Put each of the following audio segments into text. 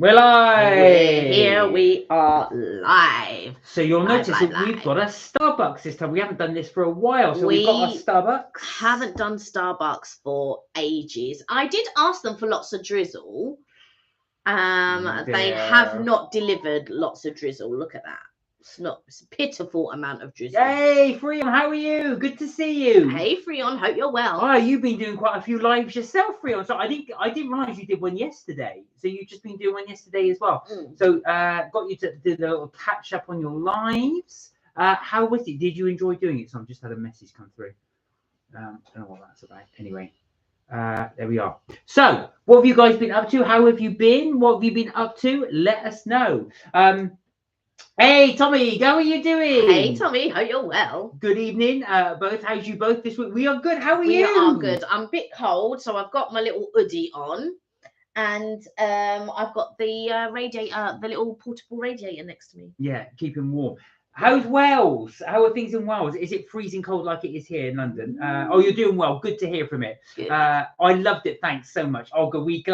We're live. Here we are live. So you'll Live, notice live, that we've live. got a Starbucks this time. We haven't done this for a while, so we've got a We Starbucks. Haven't done Starbucks for ages. I did ask them for lots of drizzle. They have not delivered lots of drizzle. Look at that. It's a pitiful amount of drizzle. Hey, Freon, how are you? Good to see you. Hey, Freon, hope you're well. Oh, you've been doing quite a few lives yourself, Freon. So I didn't realise you did one yesterday. So you've just been doing one yesterday as well. So got you to do the little catch up on your lives. How was it? Did you enjoy doing it? So I've just had a message come through. I don't know what that's about. Anyway. There we are. So, what have you guys been up to? How have you been? What have you been up to? Let us know. Hey, Tommy, how are you doing? Hey, Tommy, hope you're well. Good evening, both. How's you both this week? We are good. How are you? We are good. I'm a bit cold, so I've got my little hoodie on, and I've got the radiator, the little portable radiator next to me. Yeah, keeping warm. How's Wales? How are things in Wales? Is it freezing cold like it is here in London? Oh, you're doing well. Good to hear from it. I loved it. Thanks so much, Olga. We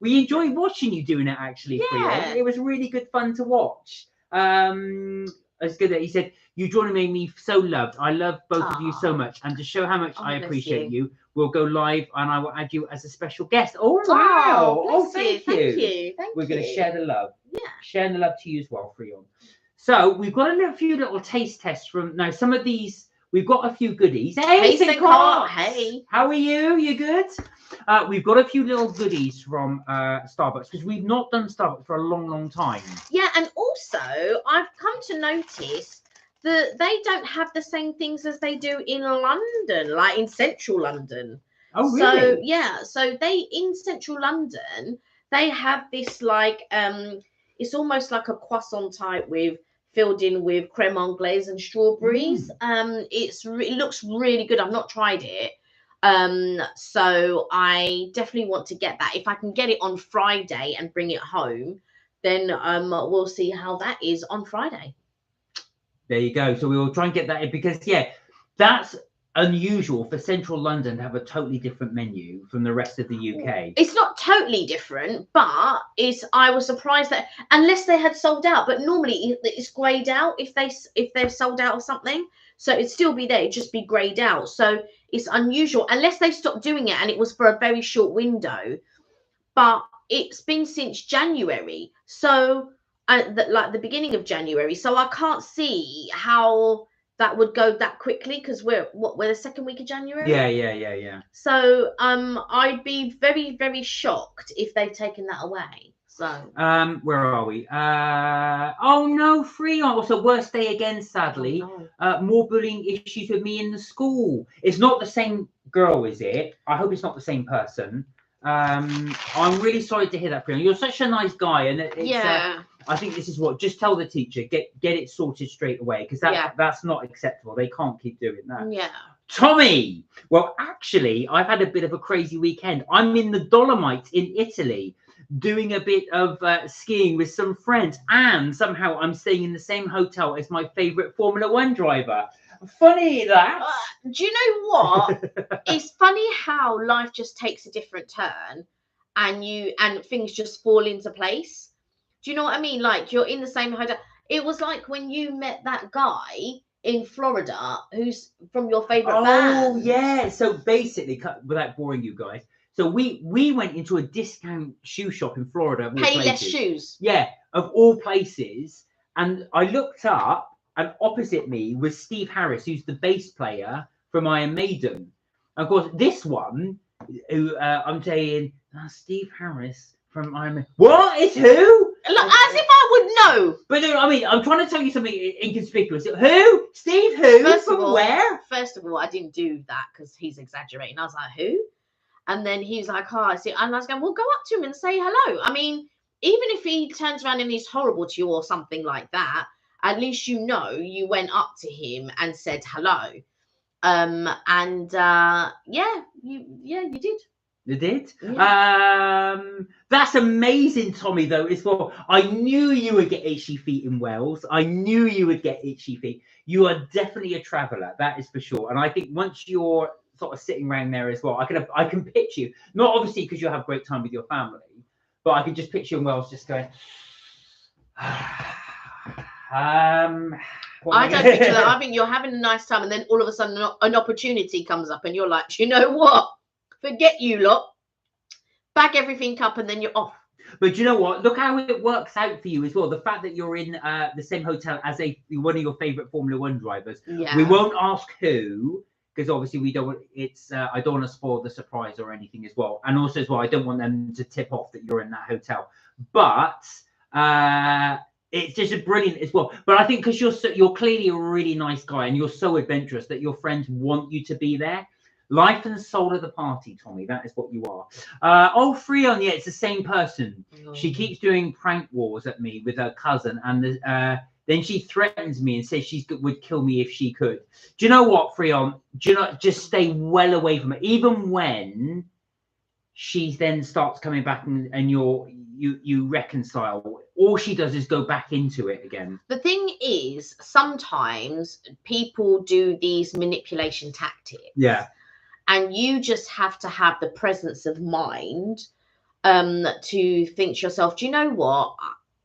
enjoyed watching you doing it. Actually, yeah, it was really good fun to watch. It's good that he said you joining me so loved. I love both of you so much, and to show how much I appreciate you, we'll go live and I will add you as a special guest. Oh wow! Oh, thank you. We're going to share the love. Yeah, sharing the love to you as well, Freon. So we've got a few little taste tests from now. Some of these we've got a few goodies. Hey, hey, how are you? You good? We've got a few little goodies from Starbucks because we've not done Starbucks for a long time. Yeah, and also I've come to notice that they don't have the same things as they do in London, like in central London. Oh, really? So yeah, so they in central London they have this like it's almost like a croissant type filled in with creme anglaise and strawberries. It looks really good. I've not tried it. So I definitely want to get that. If I can get it on Friday and bring it home, then we'll see how that is on Friday. There you go. So we will try and get that in because that's unusual for central London to have a totally different menu from the rest of the UK. It's not totally different, but I was surprised that unless they had sold out, but normally it's grayed out if they've sold out of something, so it'd still be there, it'd just be grayed out. So it's unusual unless they stopped doing it and it was for a very short window, but it's been since January, so like the beginning of January, so I can't see how that would go that quickly because we're the second week of January. Yeah. So I'd be very, very shocked if they've taken that away. So where are we? Oh no, Freon. So worst day again, sadly. Oh, no. More bullying issues with me in the school. It's not the same girl, is it? I hope it's not the same person. I'm really sorry to hear that, Freon. You're such a nice guy, and it's I think this is what, just tell the teacher, get it sorted straight away, because that's not acceptable. They can't keep doing that. Yeah. Tommy, well, actually, I've had a bit of a crazy weekend. I'm in the Dolomites in Italy doing a bit of skiing with some friends, and somehow I'm staying in the same hotel as my favorite Formula One driver. Funny that. Do you know what? It's funny how life just takes a different turn and things just fall into place. Do you know what I mean? Like you're in the same hotel. It was like when you met that guy in Florida who's from your favorite band. Oh yeah. So basically, without boring you guys, so we went into a discount shoe shop in Florida. Payless shoes. Yeah, of all places. And I looked up, and opposite me was Steve Harris, who's the bass player from Iron Maiden. Of course, this one, who I'm saying, Steve Harris from Iron Maiden. What? It's who? Look, as if I would know. But no, I mean, I'm trying to tell you something inconspicuous. Who? Steve who? Where? First of all, I didn't do that because he's exaggerating. I was like, who? And then he was like, oh, I see. And I was going, well, go up to him and say hello. I mean, even if he turns around and he's horrible to you or something like that, at least you know you went up to him and said hello. You did. You did? Yeah. That's amazing, Tommy, though, as well. I knew you would get itchy feet in Wales. I knew you would get itchy feet. You are definitely a traveller, that is for sure. And I think once you're sort of sitting around there as well, I can picture you. Not obviously because you'll have a great time with your family, But I could just picture you in Wales just going. I don't picture that. I think you're having a nice time, and then all of a sudden an opportunity comes up, and you're like, you know what? Forget you lot. Bag everything up, and then you're off. But you know what? Look how it works out for you as well. The fact that you're in the same hotel as one of your favourite Formula One drivers. Yeah. We won't ask who, because obviously we don't. It's I don't want to spoil the surprise or anything as well. And also as well, I don't want them to tip off that you're in that hotel. But it's just brilliant as well. But I think because you're clearly a really nice guy and you're so adventurous that your friends want you to be there. Life and soul of the party, Tommy. That is what you are. Freon, yeah, it's the same person. Oh. She keeps doing prank wars at me with her cousin, and then she threatens me and says she would kill me if she could. Do you know what, Freon? Do you know? Just stay well away from her. Even when she then starts coming back and you reconcile, all she does is go back into it again. The thing is, sometimes people do these manipulation tactics. Yeah. And you just have to have the presence of mind to think to yourself, do you know what?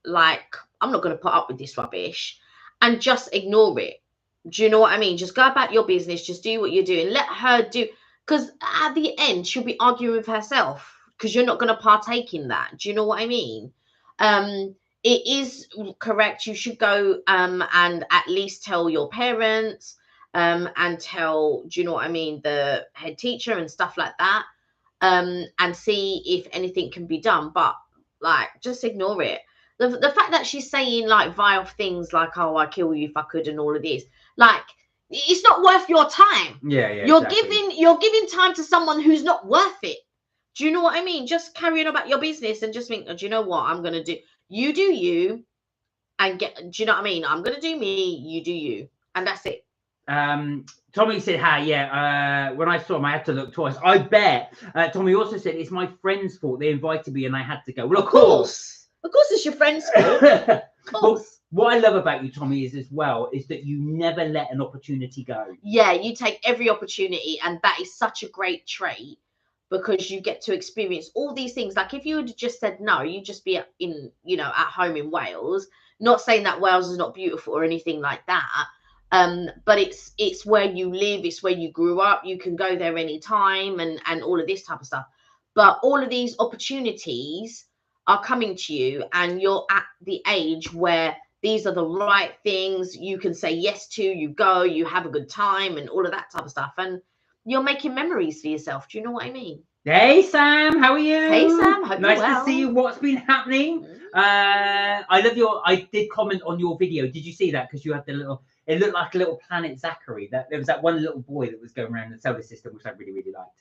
Like, I'm not going to put up with this rubbish, and just ignore it. Do you know what I mean? Just go about your business. Just do what you're doing. Let her do. Because at the end, she'll be arguing with herself because you're not going to partake in that. Do you know what I mean? It is correct. You should go and at least tell your parents. And tell, do you know what I mean, the head teacher and stuff like that, and see if anything can be done. But like, just ignore it. The fact that she's saying like vile things like, "Oh, I'd kill you if I could," and all of this, like, it's not worth your time. Yeah. You're giving time to someone who's not worth it. Do you know what I mean? Just carry on about your business and just think, oh, do you know what I'm gonna do? You do you, and get. Do you know what I mean? I'm gonna do me. You do you, and that's it. Tommy said, when I saw him, I had to look twice. I bet. Tommy also said, it's my friend's fault. They invited me and I had to go. Well, of course it's your friend's fault. But what I love about you, Tommy, is that you never let an opportunity go. Yeah, you take every opportunity, and that is such a great trait because you get to experience all these things. Like if you had just said no, you'd just be at home in Wales. Not saying that Wales is not beautiful or anything like that. But it's where you live, it's where you grew up, you can go there anytime and all of this type of stuff. But all of these opportunities are coming to you, and you're at the age where these are the right things you can say yes to, you go, you have a good time and all of that type of stuff. And you're making memories for yourself. Do you know what I mean? Hey, Sam, how are you? Hey, Sam, hope nice you're well. to see you. What's been happening? I did comment on your video. Did you see that? Because you had it looked like a little planet Zachary. There was that one little boy that was going around the solar system, which I really, really liked.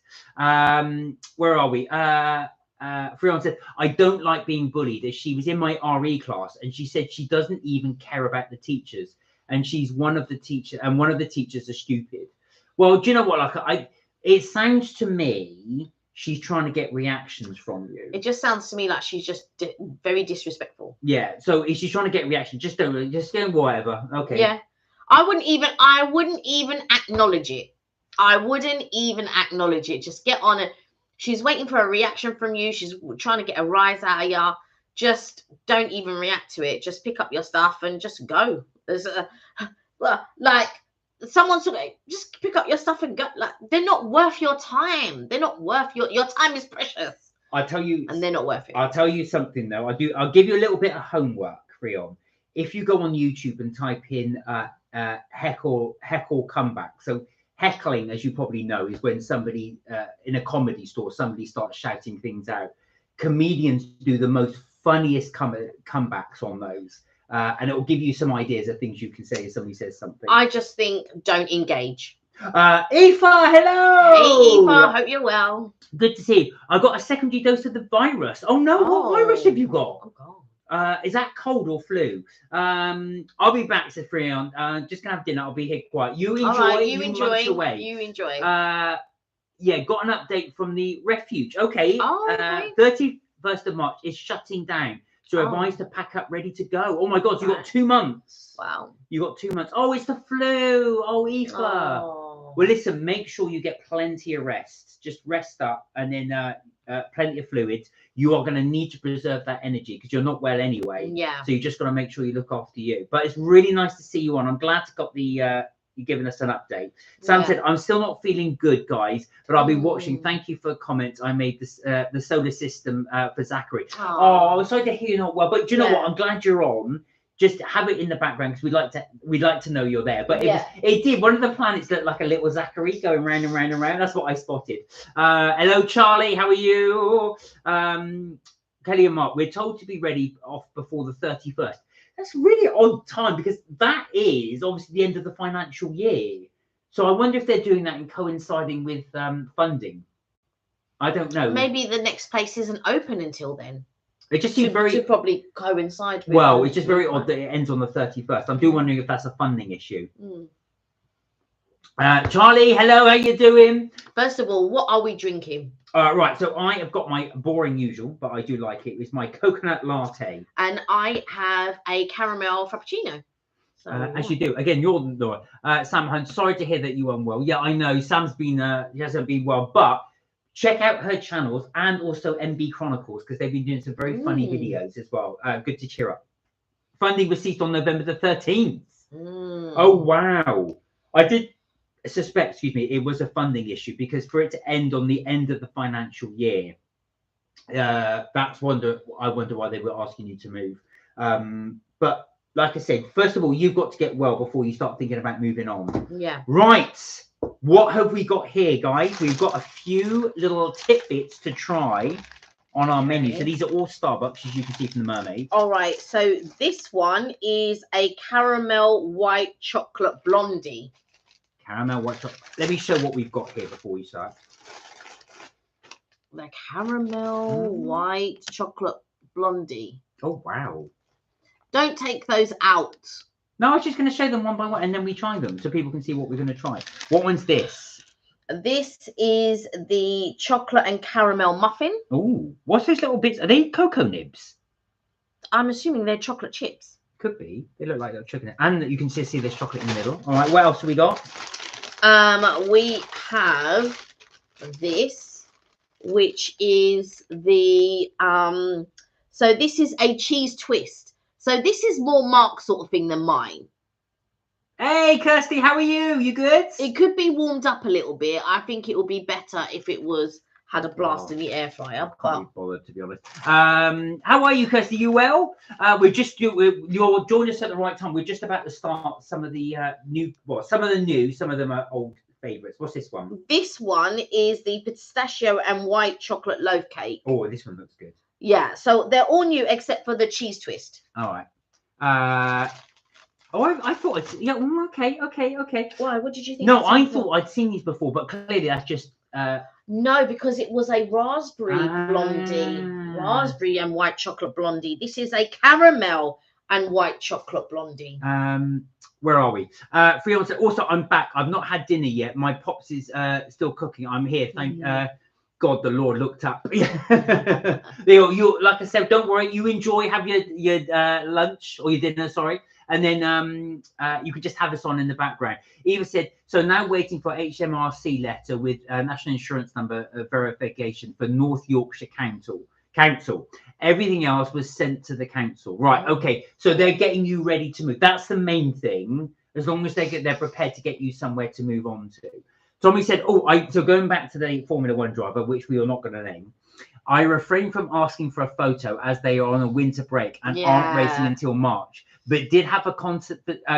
Where are we? Freon said, I don't like being bullied. As she was in my RE class, and she said she doesn't even care about the teachers, and she's one of the teachers, and one of the teachers are stupid. Well, do you know what? Like, it sounds to me she's trying to get reactions from you. It just sounds to me like she's just very disrespectful. Yeah. So if she's trying to get reaction, just do whatever. Okay. Yeah. I wouldn't even acknowledge it. I wouldn't even acknowledge it. Just get on it. She's waiting for a reaction from you. She's trying to get a rise out of you. Just don't even react to it. Just pick up your stuff and just go. Like someone's just pick up your stuff and go. Like, they're not worth your time. They're not worth your time is precious. I tell you, and they're not worth it. I'll tell you something though. I'll give you a little bit of homework, Freon. If you go on YouTube and type in heckle comeback. So heckling, as you probably know, is when somebody in a comedy store, somebody starts shouting things out. Comedians do the most funniest comebacks on those. And it will give you some ideas of things you can say if somebody says something. I just think don't engage. Aoife, hello. Hey, Aoife, hope you're well. Good to see you. I got a secondary dose of the virus. Oh no, what virus have you got? Oh God. Is that cold or flu? I'll be back, said Freon. Just gonna have dinner. I'll be here quiet. You enjoy. Right, you enjoy. You enjoy. Yeah, got an update from the refuge. Okay. 31st of March is shutting down. So advised to pack up, ready to go. Oh my God, you got 2 months. Wow. You got 2 months. Oh, it's the flu. Oh, Aoife. Oh. Well, listen, make sure you get plenty of rest. Just rest up and then plenty of fluids. you are going to need to preserve that energy because you're not well anyway. Yeah. So you just got to make sure you look after you. But it's really nice to see you on. I'm glad to got the you giving us an update. Sam said, I'm still not feeling good, guys, but I'll be watching. Thank you for comments. I made this the solar system for Zachary. Oh, I'm sorry to hear you're not well, but do you know what? I'm glad you're on. Just have it in the background because we'd like to know you're there. But it did. One of the planets looked like a little Zachary going round and round and round. That's what I spotted. Hello, Charlie. How are you? Kelly and Mark, we're told to be ready off before the 31st. That's really odd time because that is obviously the end of the financial year. So I wonder if they're doing that and coinciding with funding. I don't know. Maybe the next place isn't open until then. It just seems to probably coincide with. Well, it's just very odd that it ends on the 31st. I'm still wondering if that's a funding issue. Charlie, hello, how you doing? First of all, what are we drinking? Right, so I have got my boring usual, but I do like it. It's my coconut latte. And I have a caramel frappuccino. So, as you do. Again, you're the Sam Hunt. Sorry to hear that you unwell. Yeah, I know Sam's been he hasn't been well, but check out her channels and also MB Chronicles because they've been doing some very funny videos as well. Good to cheer up. Funding received on November the 13th. Oh wow! I did suspect, excuse me, it was a funding issue because for it to end on the end of the financial year, I wonder why they were asking you to move. But like I said, first of all, you've got to get well before you start thinking about moving on. Yeah. Right. What have we got here, guys? We've got a few little tidbits to try on our menu. So these are all Starbucks, as you can see from the mermaid. All right. So this one is a caramel white chocolate blondie. Caramel white chocolate. Let me show what we've got here before we start. The caramel white chocolate blondie. Oh, wow. Don't take those out. No, I was just going to show them one by one and then we try them so people can see what we're going to try. What one's this? This is the chocolate and caramel muffin. Oh, what's those little bits? Are they cocoa nibs? I'm assuming they're chocolate chips. Could be. They look like they're chocolate. And you can just see there's chocolate in the middle. All right, what else have we got? We have this, which is the so this is a cheese twist. So this is more Mark's sort of thing than mine. Hey, Kirsty, how are you? You good? It could be warmed up a little bit. I think it would be better if it had a blast in the air fryer. I can't be bothered, to be honest. How are you, Kirsty? You well? You're joining us at the right time. We're just about to start some of the some of them are old favourites. What's this one? This one is the pistachio and white chocolate loaf cake. Oh, this one looks good. Yeah, so they're all new except for the cheese twist. All right. I thought okay. Why? What did you think? No, I thought I'd seen these before, but clearly that's just no, because it was a raspberry blondie, raspberry and white chocolate blondie. This is a caramel and white chocolate blondie. Where are we? Freon said, also, I'm back. I've not had dinner yet. My pops is still cooking. I'm here. Thank God the Lord looked up. You like I said, don't worry. You enjoy, have your lunch or your dinner, sorry. And then you could just have us on in the background. Eva said, so now waiting for HMRC letter with national insurance number verification for North Yorkshire Council. Everything else was sent to the council. Right, okay. So they're getting you ready to move. That's the main thing. As long as they're prepared to get you somewhere to move on to. Tommy said, so going back to the Formula One driver, which we are not going to name, I refrain from asking for a photo as they are on a winter break and aren't racing until March, but did have a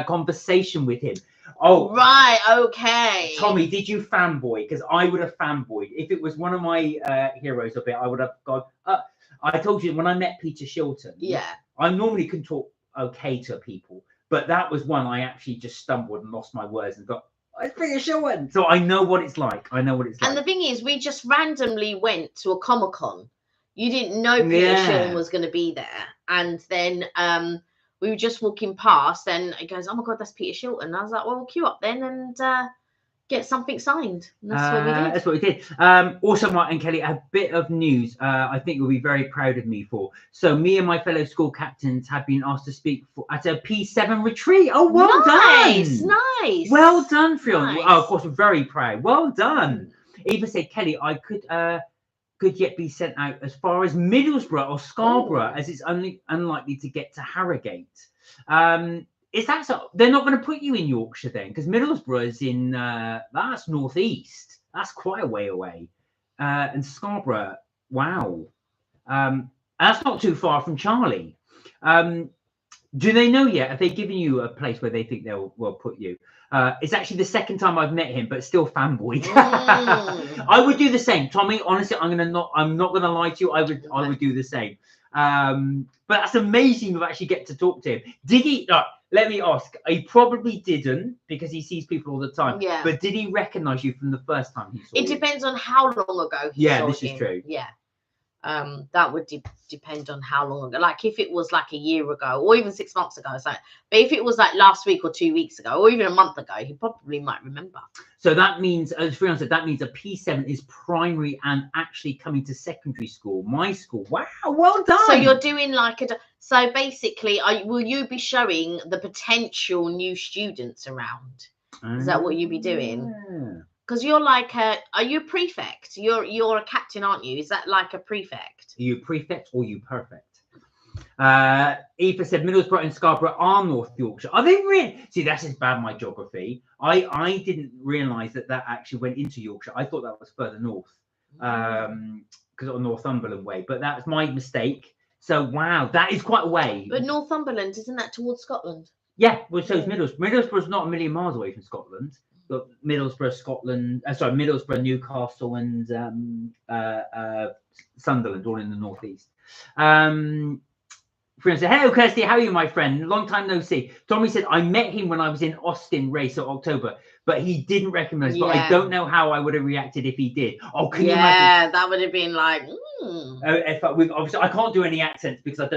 conversation with him. Oh, right. Okay. Tommy, did you fanboy? Because I would have fanboyed. If it was one of my heroes of it, I would have gone. I told you when I met Peter Shilton. Yeah. I normally can talk okay to people, but that was one I actually just stumbled and lost my words and got. It's Peter Shilton. So I know what it's like. And the thing is, we just randomly went to a Comic-Con. You didn't know Peter Shilton was going to be there. And then we were just walking past and it goes, oh my God, that's Peter Shilton. And I was like, well, we'll queue up then and get something signed. And that's what we did. That's what we did. Also, Mark and Kelly, a bit of news I think you'll be very proud of me for. So me and my fellow school captains have been asked to speak at a P7 retreat. Oh, well done. Nice. Well done, Fiona. Nice. Oh, of course, we're very proud. Well done. Eva said, Kelly, I could could yet be sent out as far as Middlesbrough or Scarborough, as it's only unlikely to get to Harrogate. Is that so? They're not going to put you in Yorkshire then, because Middlesbrough is in that's northeast. That's quite a way away. And Scarborough, wow, that's not too far from Charlie. Do they know yet? Have they given you a place where they think they'll put you? It's actually the second time I've met him, but still fanboy. I would do the same, Tommy. Honestly, I'm not gonna lie to you. I would do the same. But that's amazing you actually get to talk to him. Did he? Let me ask. He probably didn't because he sees people all the time. Yeah. But did he recognise you from the first time he saw you? It depends on how long ago he saw this him. is true. Yeah. That would depend on how long ago. Like if it was like a year ago or even 6 months ago, so. But if it was like last week or 2 weeks ago or even a month ago, he probably might remember. So that means, as Freon said, that means a P7 is primary and actually coming to secondary school. My school. Wow, well done. So you're doing like so basically, will you be showing the potential new students around? Is that what you be doing? Because you're like are you a prefect? You're a captain, aren't you? Is that like a prefect? Are you prefect or you perfect? Eva said Middlesbrough and Scarborough are North Yorkshire. Are they really? See, that's just bad, my geography. I didn't realise that actually went into Yorkshire. I thought that was further north, because of Northumberland way. But that's my mistake. So wow, that is quite a way. But Northumberland, isn't that towards Scotland? Yeah, well, so is Middlesbrough. Middlesbrough's not a million miles away from Scotland. But Middlesbrough, Scotland. Middlesbrough, Newcastle, and Sunderland, all in the northeast. Friend said, "Hello, Kirsty. How are you, my friend? Long time no see." Tommy said, "I met him when I was in Austin race at October, but he didn't recognise. But I don't know how I would have reacted if he did." Oh, can you imagine? Yeah, that would have been like. Obviously, I can't do any accents because I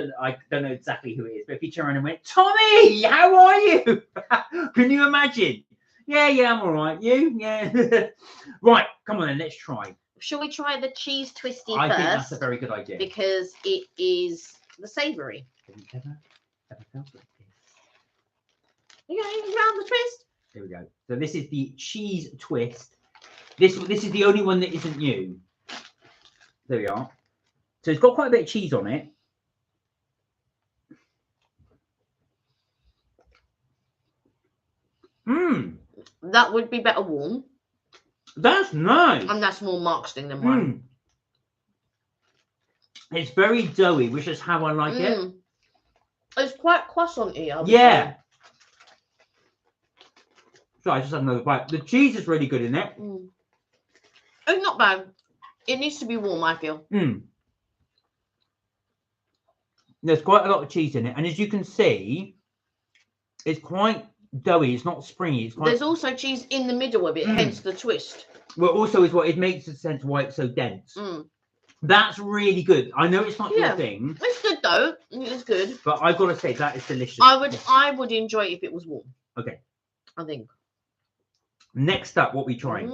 don't know exactly who it is. But if he turned around and went, "Tommy, how are you?" Can you imagine? Yeah, I'm all right. You? Yeah. Right, come on then, let's try. Shall we try the cheese twisty first? I think first? that's a very good idea. Because it is the savoury. Have you ever felt like this? You going around the twist? There we go. So this is the cheese twist. This is the only one that isn't new. There we are. So it's got quite a bit of cheese on it. That would be better warm. That's nice. And that's more Marksting than mine. It's very doughy, which is how I like it. It's quite croissant-y. Yeah. So I just had another bite. The cheese is really good in it. It's not bad. It needs to be warm, I feel. There's quite a lot of cheese in it. And as you can see, it's quite doughy. It's not springy. It's quite... There's also cheese in the middle of it, hence the twist. Well, also is what it makes sense why it's so dense. That's really good. I know it's not your thing. It's good though. It's good. But I've got to say that is delicious. I would enjoy it if it was warm. Okay. I think. Next up, what we trying?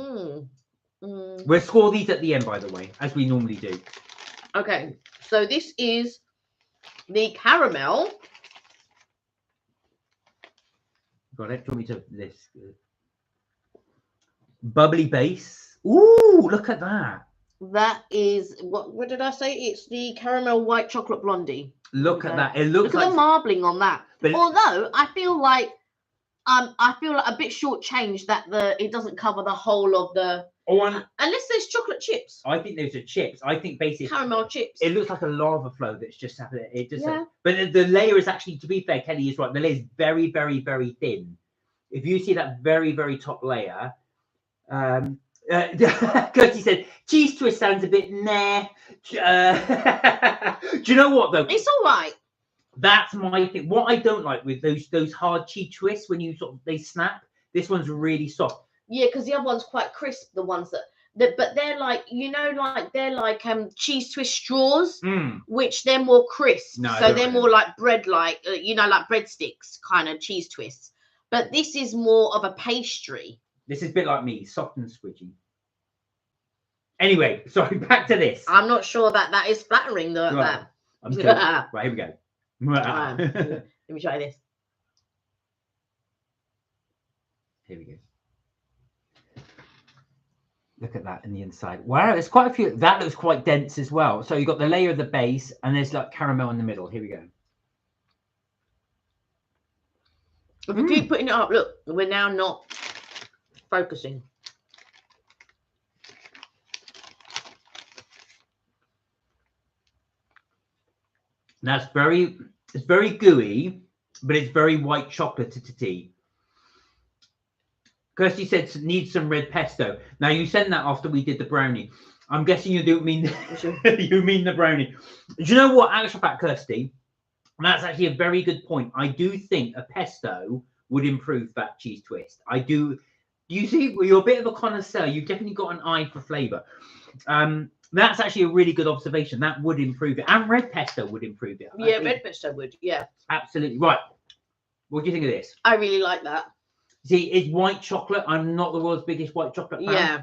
We'll score these at the end, by the way, as we normally do. Okay. So this is the caramel. Got it. Tell me to this. Bubbly base. Ooh, look at that. That is what did I say? It's the caramel white chocolate blondie. Look at that. It looks look like at the marbling on that. But although I feel like a bit shortchanged that it doesn't cover the whole of the unless there's chocolate chips. I think those are chips. I think basically caramel chips. It looks like a lava flow that's just happened. It just but the layer is actually, to be fair, Kelly is right. The layer is very, very, very thin. If you see that very, very top layer, Kirsty said cheese twist sounds a bit nah. Do you know what though? It's all right. That's my thing. What I don't like with those hard cheese twists when you they snap. This one's really soft. Yeah, because the other one's quite crisp. The ones but they're like they're like cheese twist straws, which they're more crisp. No, so they're more like bread, like like breadsticks kind of cheese twists. But this is more of a pastry. This is a bit like me, soft and squidgy. Anyway, sorry, back to this. I'm not sure that is flattering though. Right. I'm still, right, here we go. Let me try this. Here we go. Look at that in the inside. Wow, there's quite a few. That looks quite dense as well. So you've got the layer of the base, and there's like caramel in the middle. Here we go. If you keep putting it up, look, we're now not focusing. That's it's very gooey, but it's very white chocolate-y. Kirsty said needs some red pesto. Now you sent that after we did the brownie. I'm guessing you do mean you mean the brownie. Do you know what? Actual fact, Kirsty, that's actually a very good point. I do think a pesto would improve that cheese twist. I do. You see, you're a bit of a connoisseur. You've definitely got an eye for flavour. That's actually a really good observation. That would improve it, and red pesto would improve it. Yeah, red pesto would. Yeah, absolutely right. What do you think of this? I really like that. See, it's white chocolate. I'm not the world's biggest white chocolate fan. Yeah,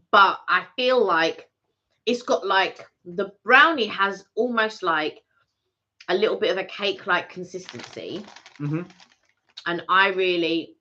but I feel like it's got like the brownie has almost like a little bit of a cake-like consistency. Mm-hmm. And I really,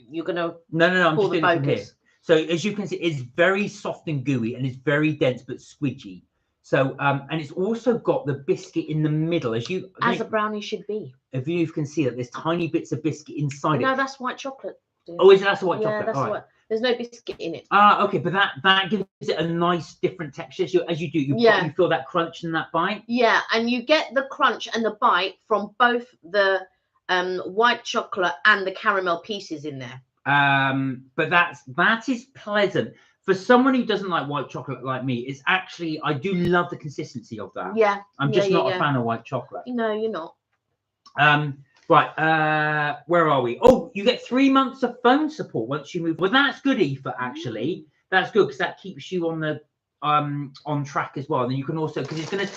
you're gonna no. I'm pull just the doing it from here. focus. So as you can see, it's very soft and gooey, and it's very dense but squidgy. So and it's also got the biscuit in the middle, as a brownie should be. If you can see that there's tiny bits of biscuit inside it. No, that's white chocolate. Dude. Oh, is it? That's white chocolate. Yeah, that's right. what. There's no biscuit in it. Okay, but that gives it a nice different texture. So as you do, you feel that crunch in that bite. Yeah, and you get the crunch and the bite from both the white chocolate and the caramel pieces in there. But that is pleasant. For someone who doesn't like white chocolate like me, it's actually, I do love the consistency of that. Yeah. I'm just not a fan of white chocolate. No, you're not. Right. Where are we? Oh, you get 3 months of phone support once you move. Well, that's good, Aoife, actually. That's good because that keeps you on the on track as well. And then you can also, because it's going to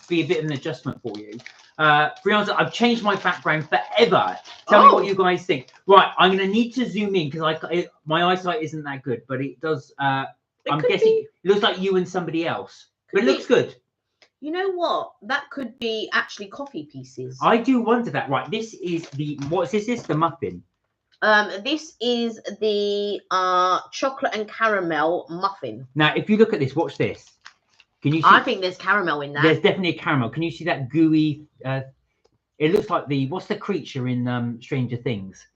be a bit of an adjustment for you. Brianna, I've changed my background forever. Tell me what you guys think. Right, I'm going to need to zoom in because my eyesight isn't that good, but it does. I'm guessing it looks like you and somebody else, but it looks good. You know what? That could be actually coffee pieces. I do wonder that. Right, this is the what's this? Is the muffin? This is the chocolate and caramel muffin. Now, if you look at this, watch this. Can you see? I think there's caramel in that. There's definitely a caramel. Can you see that gooey? It looks like what's the creature in Stranger Things?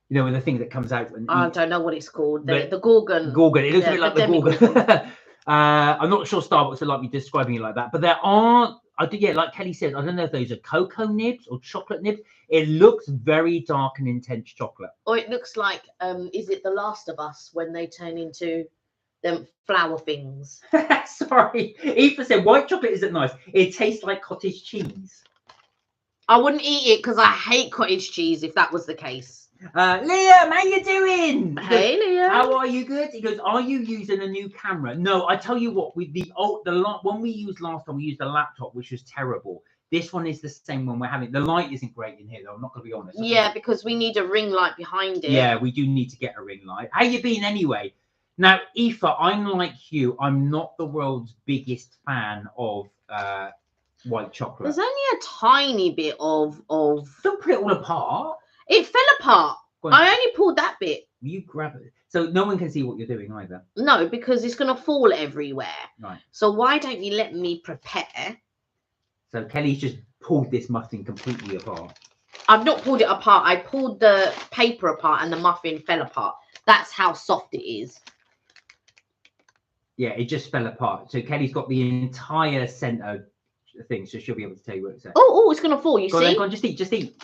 You know, with the thing that comes out. And I don't know what it's called. The Gorgon. Gorgon. It looks a bit like the Gorgon. I'm not sure Starbucks would like me describing it like that, but there are. Like Kelly said, I don't know if those are cocoa nibs or chocolate nibs. It looks very dark and intense chocolate. Or it looks like, is it The Last of Us when they turn into them flower things? Sorry, Aoife said white chocolate isn't nice. It tastes like cottage cheese. I wouldn't eat it because I hate cottage cheese if that was the case. Liam, how you doing? Hey, Liam. How are you? Good. He goes, are you using a new camera? No, I tell you what, with the one we used last time, we used a laptop, which was terrible. This one is the same one we're having. The light isn't great in here, though. I'm not going to be honest. Yeah, because we need a ring light behind it. Yeah, we do need to get a ring light. How you been anyway? Now, Aoife, I'm like you. I'm not the world's biggest fan of white chocolate. There's only a tiny bit of. Don't put it all apart. It fell apart. I only pulled that bit. You grab it. So no one can see what you're doing either. No, because it's going to fall everywhere. Right. So why don't you let me prepare? So Kelly's just pulled this muffin completely apart. I've not pulled it apart. I pulled the paper apart and the muffin fell apart. That's how soft it is. Yeah, it just fell apart. So Kelly's got the entire center thing, so she'll be able to tell you what it's at. Oh, it's going to fall, you see? Go on, just eat.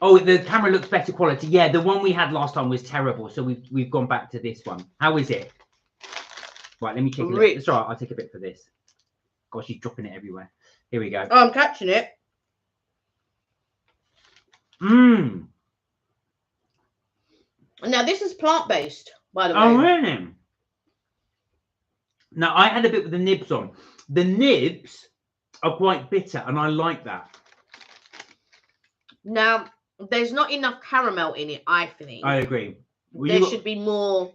Oh, the camera looks better quality. Yeah, the one we had last time was terrible, so we've gone back to this one. How is it? Right, let me take a look. It's all right, I'll take a bit for this. Gosh, she's dropping it everywhere. Here we go. Oh, I'm catching it. Mmm. Now, this is plant-based, by the way. Oh, really? Now, I had a bit with the nibs on. The nibs are quite bitter, and I like that. Now, there's not enough caramel in it, I think. I agree. There should be more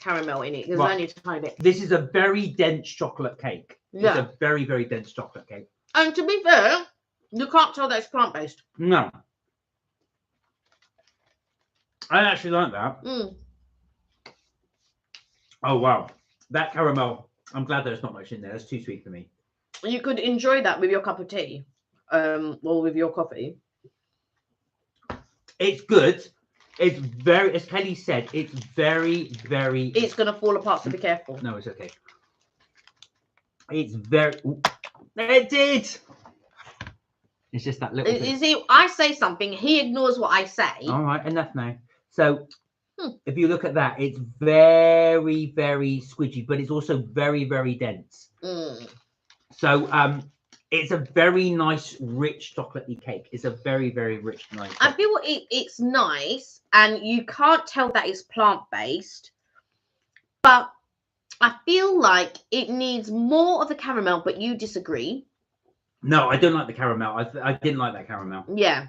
caramel in it. There's only a tiny bit. This is a very dense chocolate cake. Yeah. It's a very, very dense chocolate cake. And to be fair, you can't tell that it's plant-based. No. I actually like that. Oh wow, that caramel. I'm glad there's not much in there. That's too sweet for me. You could enjoy that with your cup of tea, or with your coffee. It's good. It's very, as Kelly said, it's very, very. It's gonna fall apart, so be careful. No, it's okay. It's very. Ooh, it did. It's just that little. You see, I say something, he ignores what I say. All right, enough now. So, if you look at that, it's very, very squidgy, but it's also very, very dense. So, it's a very nice, rich chocolatey cake. It's a very, very rich, nice. I feel it's nice, and you can't tell that it's plant-based, but I feel like it needs more of the caramel, but you disagree. No, I don't like the caramel. I didn't like that caramel. Yeah.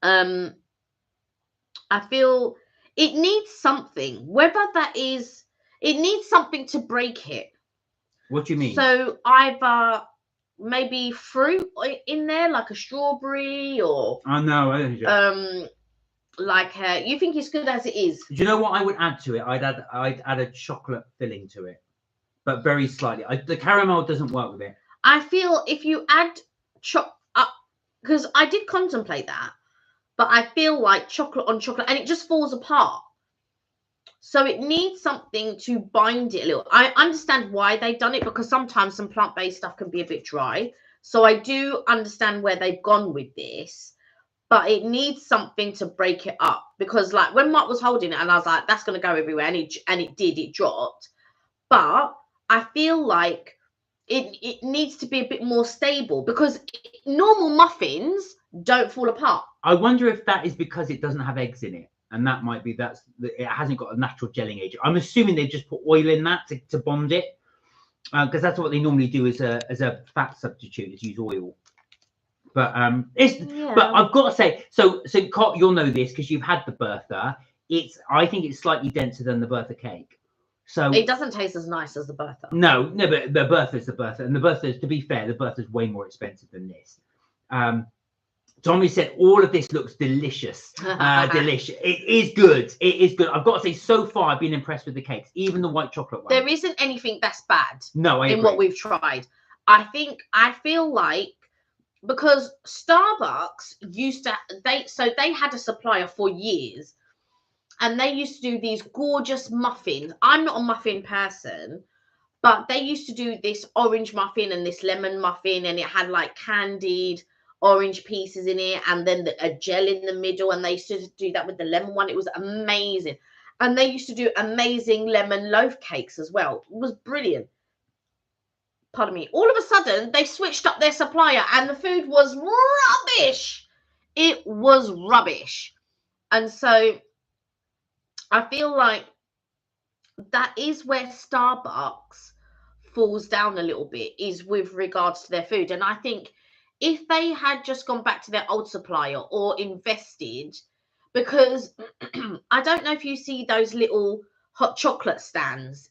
I feel it needs something, whether that is, it needs something to break it. What do you mean? So either maybe fruit in there, like a strawberry, or I know. I don't. like you think it's good as it is. Do you know what I would add to it? I'd add a chocolate filling to it, but very slightly. The caramel doesn't work with it. I feel if you add because I did contemplate that, but I feel like chocolate on chocolate, and it just falls apart. So it needs something to bind it a little. I understand why they've done it, because sometimes some plant-based stuff can be a bit dry. So I do understand where they've gone with this, but it needs something to break it up. Because like when Mark was holding it, and I was like, that's going to go everywhere, and it dropped. But I feel like it needs to be a bit more stable, because normal muffins don't fall apart. I wonder if that is because it doesn't have eggs in it, and that might be it hasn't got a natural gelling agent. I'm assuming they just put oil in that to bond it, because that's what they normally do as a fat substitute, is use oil. But but I've got to say, so you'll know this because you've had the Bertha. I think it's slightly denser than the Bertha cake. So it doesn't taste as nice as the Bertha. No, but the Bertha's the Bertha, and the Bertha's, to be fair, the Bertha's way more expensive than this. Tommy said all of this looks delicious. Delicious. It is good. It is good. I've got to say, so far I've been impressed with the cakes, even the white chocolate one. There isn't anything that's bad. No, in what we've tried. I feel like, because Starbucks used to they had a supplier for years, and they used to do these gorgeous muffins. I'm not a muffin person, but they used to do this orange muffin and this lemon muffin, and it had like candied orange pieces in it, and then a gel in the middle, and they used to do that with the lemon one. It was amazing. And they used to do amazing lemon loaf cakes as well. It was brilliant. Pardon me. All of a sudden, they switched up their supplier, and the food was rubbish. It was rubbish. And so I feel like that is where Starbucks falls down a little bit, is with regards to their food. And I think if they had just gone back to their old supplier or invested, because I don't know if you see those little hot chocolate stands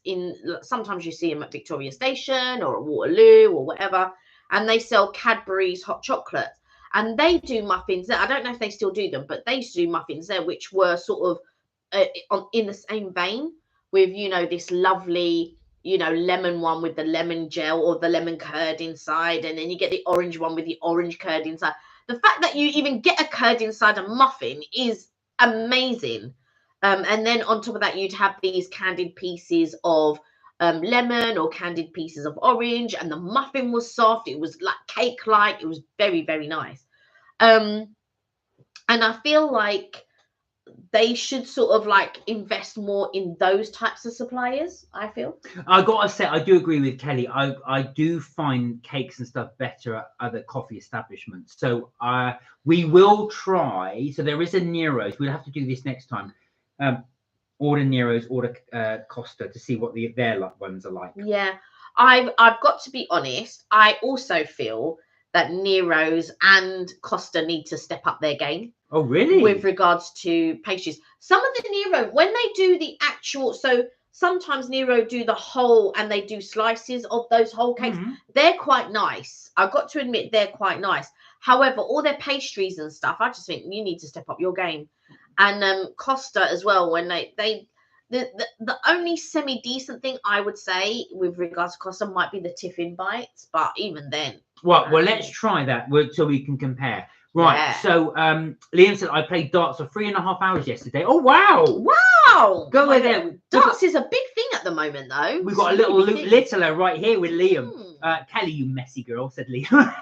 sometimes you see them at Victoria Station or at Waterloo or whatever, and they sell Cadbury's hot chocolate, and they do muffins there. I don't know if they still do them, but they used to do muffins there, which were sort of in the same vein with, this lovely, lemon one with the lemon gel or the lemon curd inside, and then you get the orange one with the orange curd inside. The fact that you even get a curd inside a muffin is amazing. And then on top of that, you'd have these candied pieces of lemon or candied pieces of orange, and the muffin was soft. It was like cake-like. It was very, very nice. And I feel like they should sort of like invest more in those types of suppliers, I feel. I gotta say, I do agree with Kelly. I do find cakes and stuff better at other coffee establishments. So we will try. So there is a Nero's. We'll have to do this next time. Order Nero's, order Costa, to see what their ones are like. Yeah, I've got to be honest. I also feel that Nero's and Costa need to step up their game. Oh, really? With regards to pastries. Some of the Nero, when they do the actual, so sometimes Nero do the whole, and they do slices of those whole cakes. Mm-hmm. They're quite nice. I've got to admit, they're quite nice. However, all their pastries and stuff, I just think you need to step up your game. And Costa as well, when they The only semi-decent thing I would say with regards to Costa might be the tiffin bites, but even then. Well, let's try that so we can compare. Right. Yeah. So Liam said I played darts for 3.5 hours yesterday. Oh wow! Wow! Go with it. Darts is a big thing at the moment, though. We've got a little littler right here with Liam. Kelly, you messy girl, said Liam.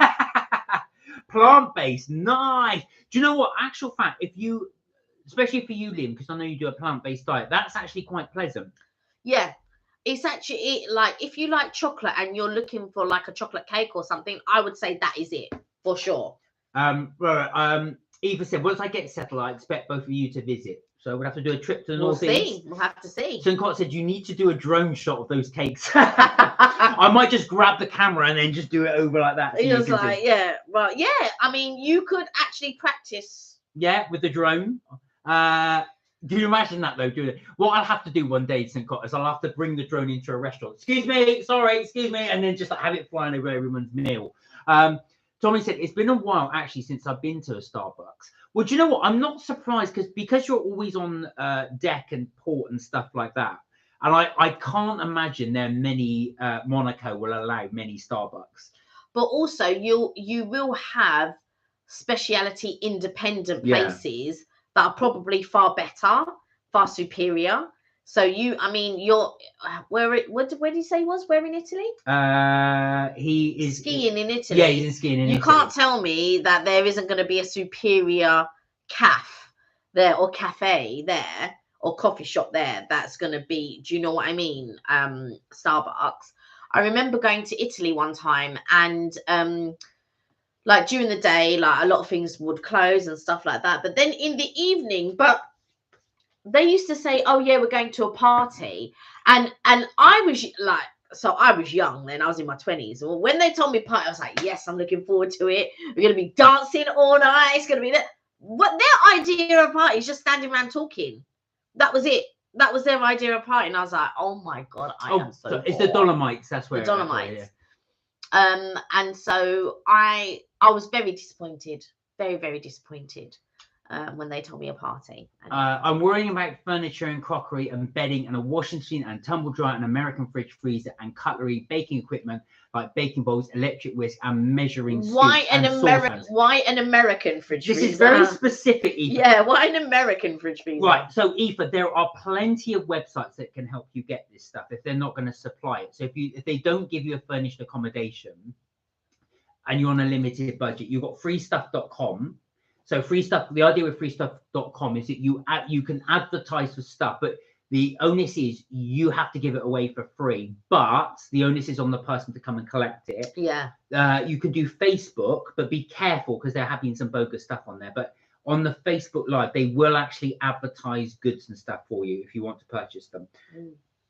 Plant-based, nice. Do you know what? Actual fact, if you, especially for you, Liam, because I know you do a plant-based diet, that's actually quite pleasant. Yeah. It's actually like if you like chocolate and you're looking for like a chocolate cake or something, I would say that is it for sure. Eva said, once I get settled, I expect both of you to visit. So we'll have to do a trip to the northeast. We'll have to see. Sincott said, you need to do a drone shot of those cakes. I might just grab the camera and then just do it over like that. So he was like, yeah, well, yeah. I mean, you could actually practice. Yeah, with the drone. Do you imagine that though? What I'll have to do one day, Sincott, is I'll have to bring the drone into a restaurant. Excuse me, sorry, excuse me, and then just have it flying over everyone's meal. Tommy said, it's been a while actually since I've been to a Starbucks. Well, do you know what? I'm not surprised because you're always on deck and port and stuff like that. And I can't imagine there are many, Monaco will allow many Starbucks. But also you will have speciality independent places that are probably far better, far superior. So you're where did he say he was? Where in Italy? He is skiing in Italy. Yeah, he's skiing in Italy. You can't tell me that there isn't going to be a superior there or cafe there or coffee shop there that's going to be, do you know what I mean? Starbucks. I remember going to Italy one time and like during the day, like a lot of things would close and stuff like that. But then in the evening, they used to say, oh yeah, we're going to a party. And I was like, so I was young then, I was in my 20s. Well, when they told me party, I was like, yes, I'm looking forward to it. We're going to be dancing all night. It's going to be that. What their idea of party is just standing around talking. That was it. That was their idea of party. And I was like, oh my God, I am so it's the Dolomites. That's where the Dolomites. And so I was very disappointed, very, very disappointed. When they told me a party. I'm worrying about furniture and crockery and bedding and a washing machine and tumble dryer and American fridge freezer and cutlery, baking equipment like baking bowls, electric whisk and measuring scoops. Why an American fridge freezer? This is very specific, Aoife. Yeah, why an American fridge freezer? Right, so Aoife, there are plenty of websites that can help you get this stuff if they're not going to supply it. So if they don't give you a furnished accommodation and you're on a limited budget, you've got freestuff.com. So free stuff, the idea with freestuff.com is that you can advertise for stuff, but the onus is you have to give it away for free, but the onus is on the person to come and collect it. Yeah. You can do Facebook, but be careful because there have been some bogus stuff on there. But on the Facebook Live, they will actually advertise goods and stuff for you if you want to purchase them.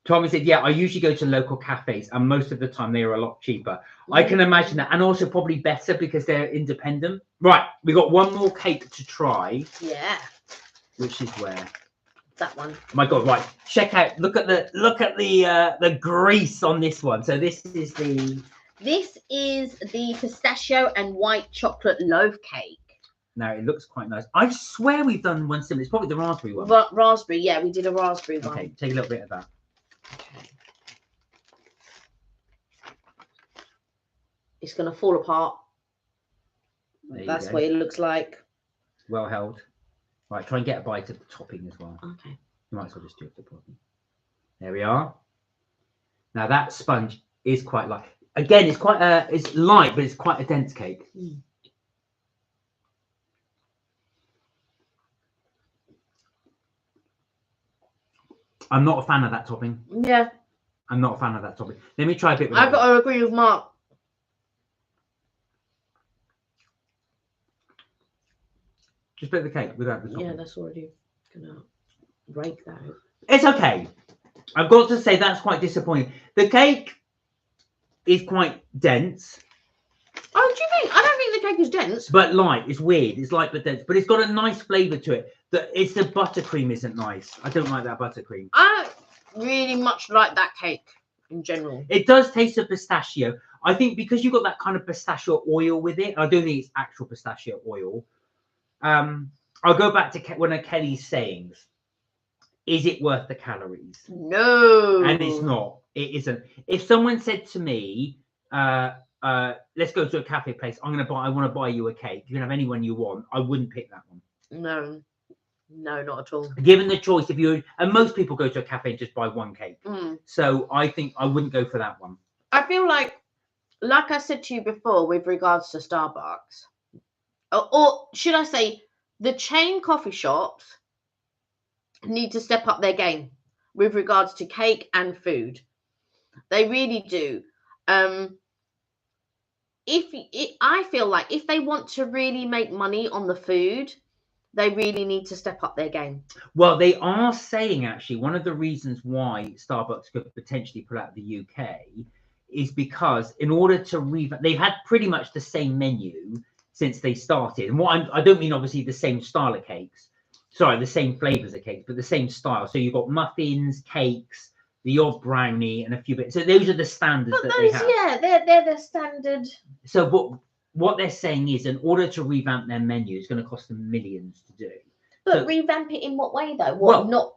Tommy said, yeah, I usually go to local cafes and most of the time they are a lot cheaper. I can imagine that. And also probably better because they're independent. Right. We got one more cake to try. Yeah. Which is where? That one. Oh my God. Right. Check out. Look at the grease on this one. So this is the pistachio and white chocolate loaf cake. Now it looks quite nice. I swear we've done one similar. It's probably the raspberry one. Raspberry. Yeah, we did a raspberry one. Okay. Take a little bit of that. Okay. It's going to fall apart. That's what it looks like. Well held. Right, try and get a bite of the topping as well. Okay. You might as well just do it for the topping. There we are. Now that sponge is quite light. Again, it's it's light, but it's quite a dense cake. I'm not a fan of that topping. Yeah. I'm not a fan of that topping. Let me try a bit. I've got to agree with Mark. Just bit of the cake without the topping. Yeah, that's already gonna break that. It's okay. I've got to say that's quite disappointing. The cake is quite dense. Oh, do you think? I don't think the cake is dense. But light. It's weird. It's light but dense. But it's got a nice flavour to it. It's the buttercream isn't nice. I don't like that buttercream. I really much like that cake in general. It does taste of pistachio. I think because you've got that kind of pistachio oil with it. I don't think it's actual pistachio oil. I'll go back to one of Kelly's sayings. is it worth the calories? No. And it's not. It isn't. If someone said to me, let's go to a cafe place, I want to buy you a cake. You can have any one you want. I wouldn't pick that one. No, not at all. Given the choice, and most people go to a cafe and just buy one cake. So I think I wouldn't go for that one. I feel like I said to you before with regards to Starbucks, or should I say the chain coffee shops need to step up their game with regards to cake and food. They really do. I feel like if they want to really make money on the food, they really need to step up their game. Well, they are saying actually one of the reasons why Starbucks could potentially pull out of the UK is because in order to they've had pretty much the same menu since they started. And I don't mean obviously the same style of cakes, sorry, the same flavors of cakes, but the same style. So you've got muffins, cakes, the odd brownie, and a few bits. So those are the standards they have. Yeah, they're the standard. So what they're saying is, in order to revamp their menu, it's going to cost them millions to do. But revamp it in what way though?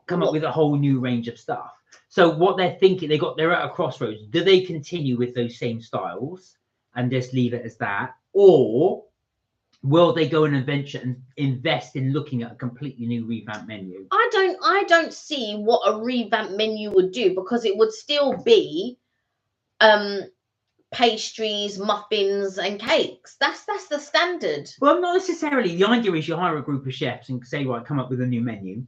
Come up with a whole new range of stuff. So what they're thinking, they're at a crossroads. Do they continue with those same styles and just leave it as that, or will they go and venture and invest in looking at a completely new revamped menu? I don't see what a revamped menu would do, because it would still be pastries, muffins, and cakes. That's the standard. Well, not necessarily. The idea is you hire a group of chefs and say, right, come up with a new menu,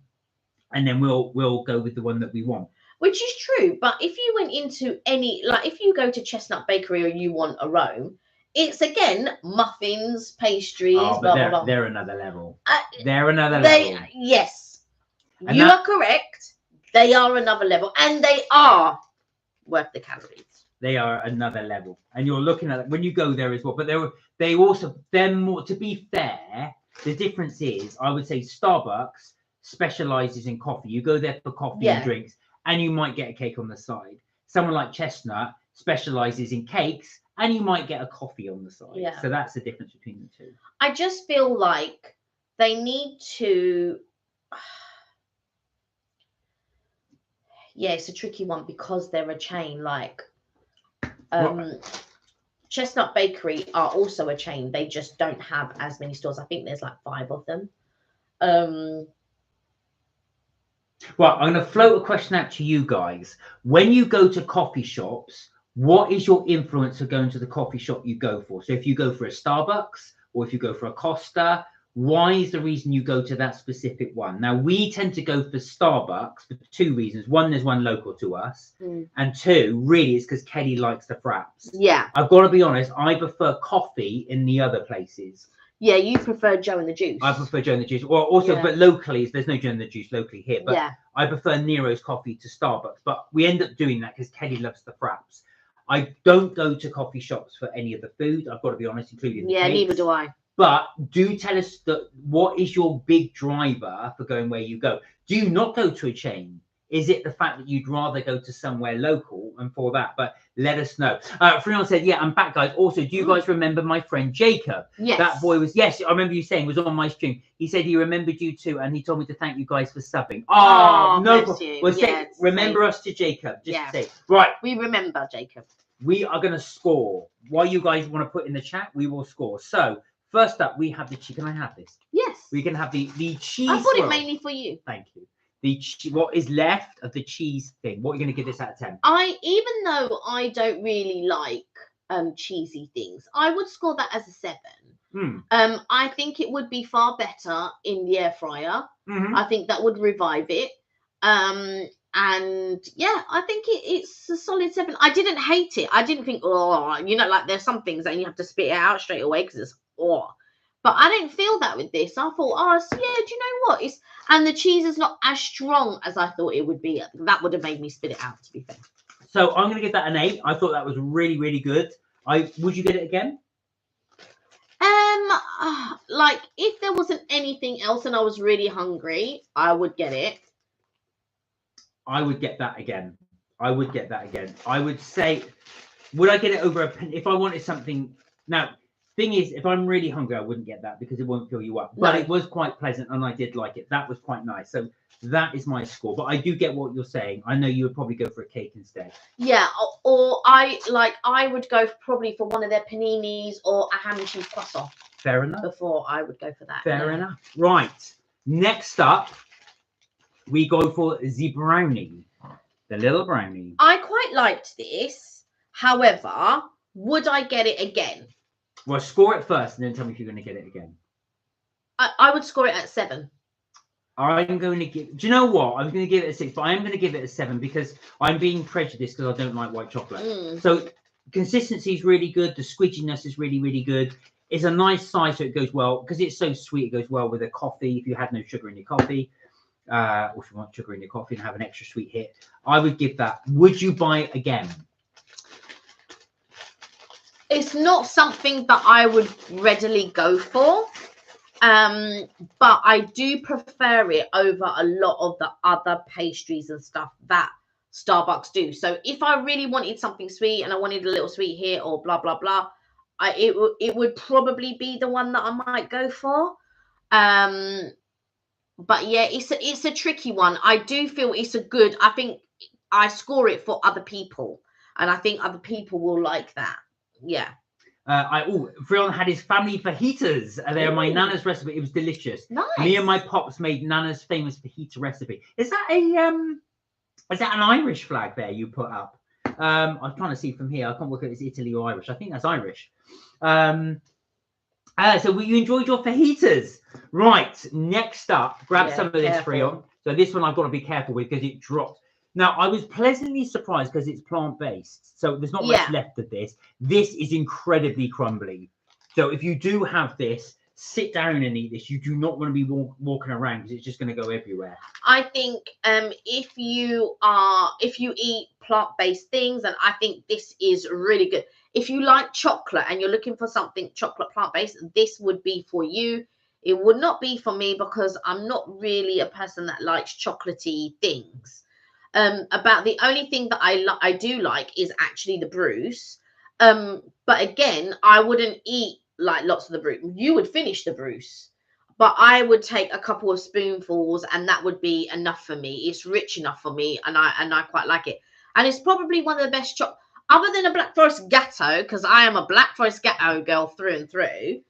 and then we'll go with the one that we want. Which is true, but if you went into if you go to Chestnut Bakery or you want a Rome, it's again muffins, pastries, blah, blah, blah. They're another level. They're another level. Yes, and you are correct. They are another level, and they are worth the calories. They are another level, and you're looking at it when you go there as well. But they're more. To be fair, the difference is, I would say Starbucks specializes in coffee. You go there for coffee and drinks, and you might get a cake on the side. Someone like Chestnut specializes in cakes, and you might get a coffee on the side. Yeah. So that's the difference between the two. I just feel like they need to. Yeah, it's a tricky one because they're a chain. Chestnut Bakery are also a chain. They just don't have as many stores. I think there's like 5 of them. Well, I'm going to float a question out to you guys. When you go to coffee shops, what is your influence of going to the coffee shop you go for? So if you go for a Starbucks or if you go for a Costa, why is the reason you go to that specific one? Now, we tend to go for Starbucks for 2 reasons. One, there's one local to us. And 2, really, it's because Kelly likes the fraps. Yeah. I've got to be honest, I prefer coffee in the other places. Yeah, you prefer Joe and the Juice. I prefer Joe and the Juice. Well, also, but locally, there's no Joe and the Juice locally here. But I prefer Nero's coffee to Starbucks. But we end up doing that because Kelly loves the fraps. I don't go to coffee shops for any of the food. I've got to be honest, including the cakes. Neither do I. But do tell us what is your big driver for going where you go? Do you not go to a chain? Is it the fact that you'd rather go to somewhere local and for that? But let us know. Freon said, yeah, I'm back, guys. Also, do you guys remember my friend Jacob? Yes. That boy was, yes, I remember you saying, was on my stream. He said he remembered you too, and he told me to thank you guys for subbing. Oh, no problem. Well, remember us to Jacob, just to say. Right. We remember Jacob. We are going to score. What you guys want to put in the chat, we will score. So, first up, we have the cheese. Can I have this? Yes. We can have the cheese. I bought it mainly for you. Thank you. What is left of the cheese thing? What are you going to give this out of 10? Even though I don't really like cheesy things, I would score that as a 7. I think it would be far better in the air fryer. I think that would revive it. And yeah, I think it's a solid 7. I didn't hate it. I didn't think, like there's some things that you have to spit it out straight away because it's But I didn't feel that with this. I thought, do you know what? And the cheese is not as strong as I thought it would be. That would have made me spit it out, to be fair. So I'm going to give that an 8. I thought that was really, really good. Would you get it again? If there wasn't anything else and I was really hungry, I would get it. I would get that again. I would say, would I get it over a penny if I wanted something? Now, Thing is, if I'm really hungry, I wouldn't get that because it won't fill you up. But it was quite pleasant, and I did like it. That was quite nice. So that is my score. But I do get what you're saying. I know you would probably go for a cake instead. Yeah, or I would go probably for one of their paninis or a ham and cheese croissant. Fair enough. Before I would go for that. Fair enough. Right. Next up, we go for the brownie. The little brownie. I quite liked this. However, would I get it again? Well, score it first and then tell me if you're going to get it again. I would score it at 7. I'm going to give... Do you know what? I'm going to give it a 6, but I am going to give it a 7 because I'm being prejudiced because I don't like white chocolate. So consistency is really good. The squidginess is really, really good. It's a nice size, so it goes well. Because it's so sweet, it goes well with a coffee. If you had no sugar in your coffee, or if you want sugar in your coffee and have an extra sweet hit, I would give that. Would you buy it again? It's not something that I would readily go for, but I do prefer it over a lot of the other pastries and stuff that Starbucks do. So if I really wanted something sweet and I wanted a little sweet here or blah blah blah, it would probably be the one that I might go for. But yeah, it's a tricky one. I do feel it's a good. I think I score it for other people, and I think other people will like that. Yeah. Freon had his family fajitas. They are my Nana's recipe. It was delicious. Nice. Me and my pops made Nana's famous fajita recipe. Is that an Irish flag there you put up? I'm trying to see from here. I can't work out if it's Italy or Irish. I think that's Irish. So you enjoyed your fajitas. Right. Next up, grab some of this, Freon. So this one I've got to be careful with because it dropped. Now, I was pleasantly surprised because it's plant-based. So there's not much left of this. This is incredibly crumbly. So if you do have this, sit down and eat this. You do not want to be walking around because it's just going to go everywhere. I think if you eat plant-based things, and I think this is really good. If you like chocolate and you're looking for something chocolate plant-based, this would be for you. It would not be for me because I'm not really a person that likes chocolatey things. About the only thing that I do like is actually the Bruce. But again, I wouldn't eat like lots of the Bruce. You would finish the Bruce, but I would take a couple of spoonfuls and that would be enough for me. It's rich enough for me, and I quite like it. And it's probably one of the best other than a Black Forest Gatto, because I am a Black Forest Gatto girl through and through.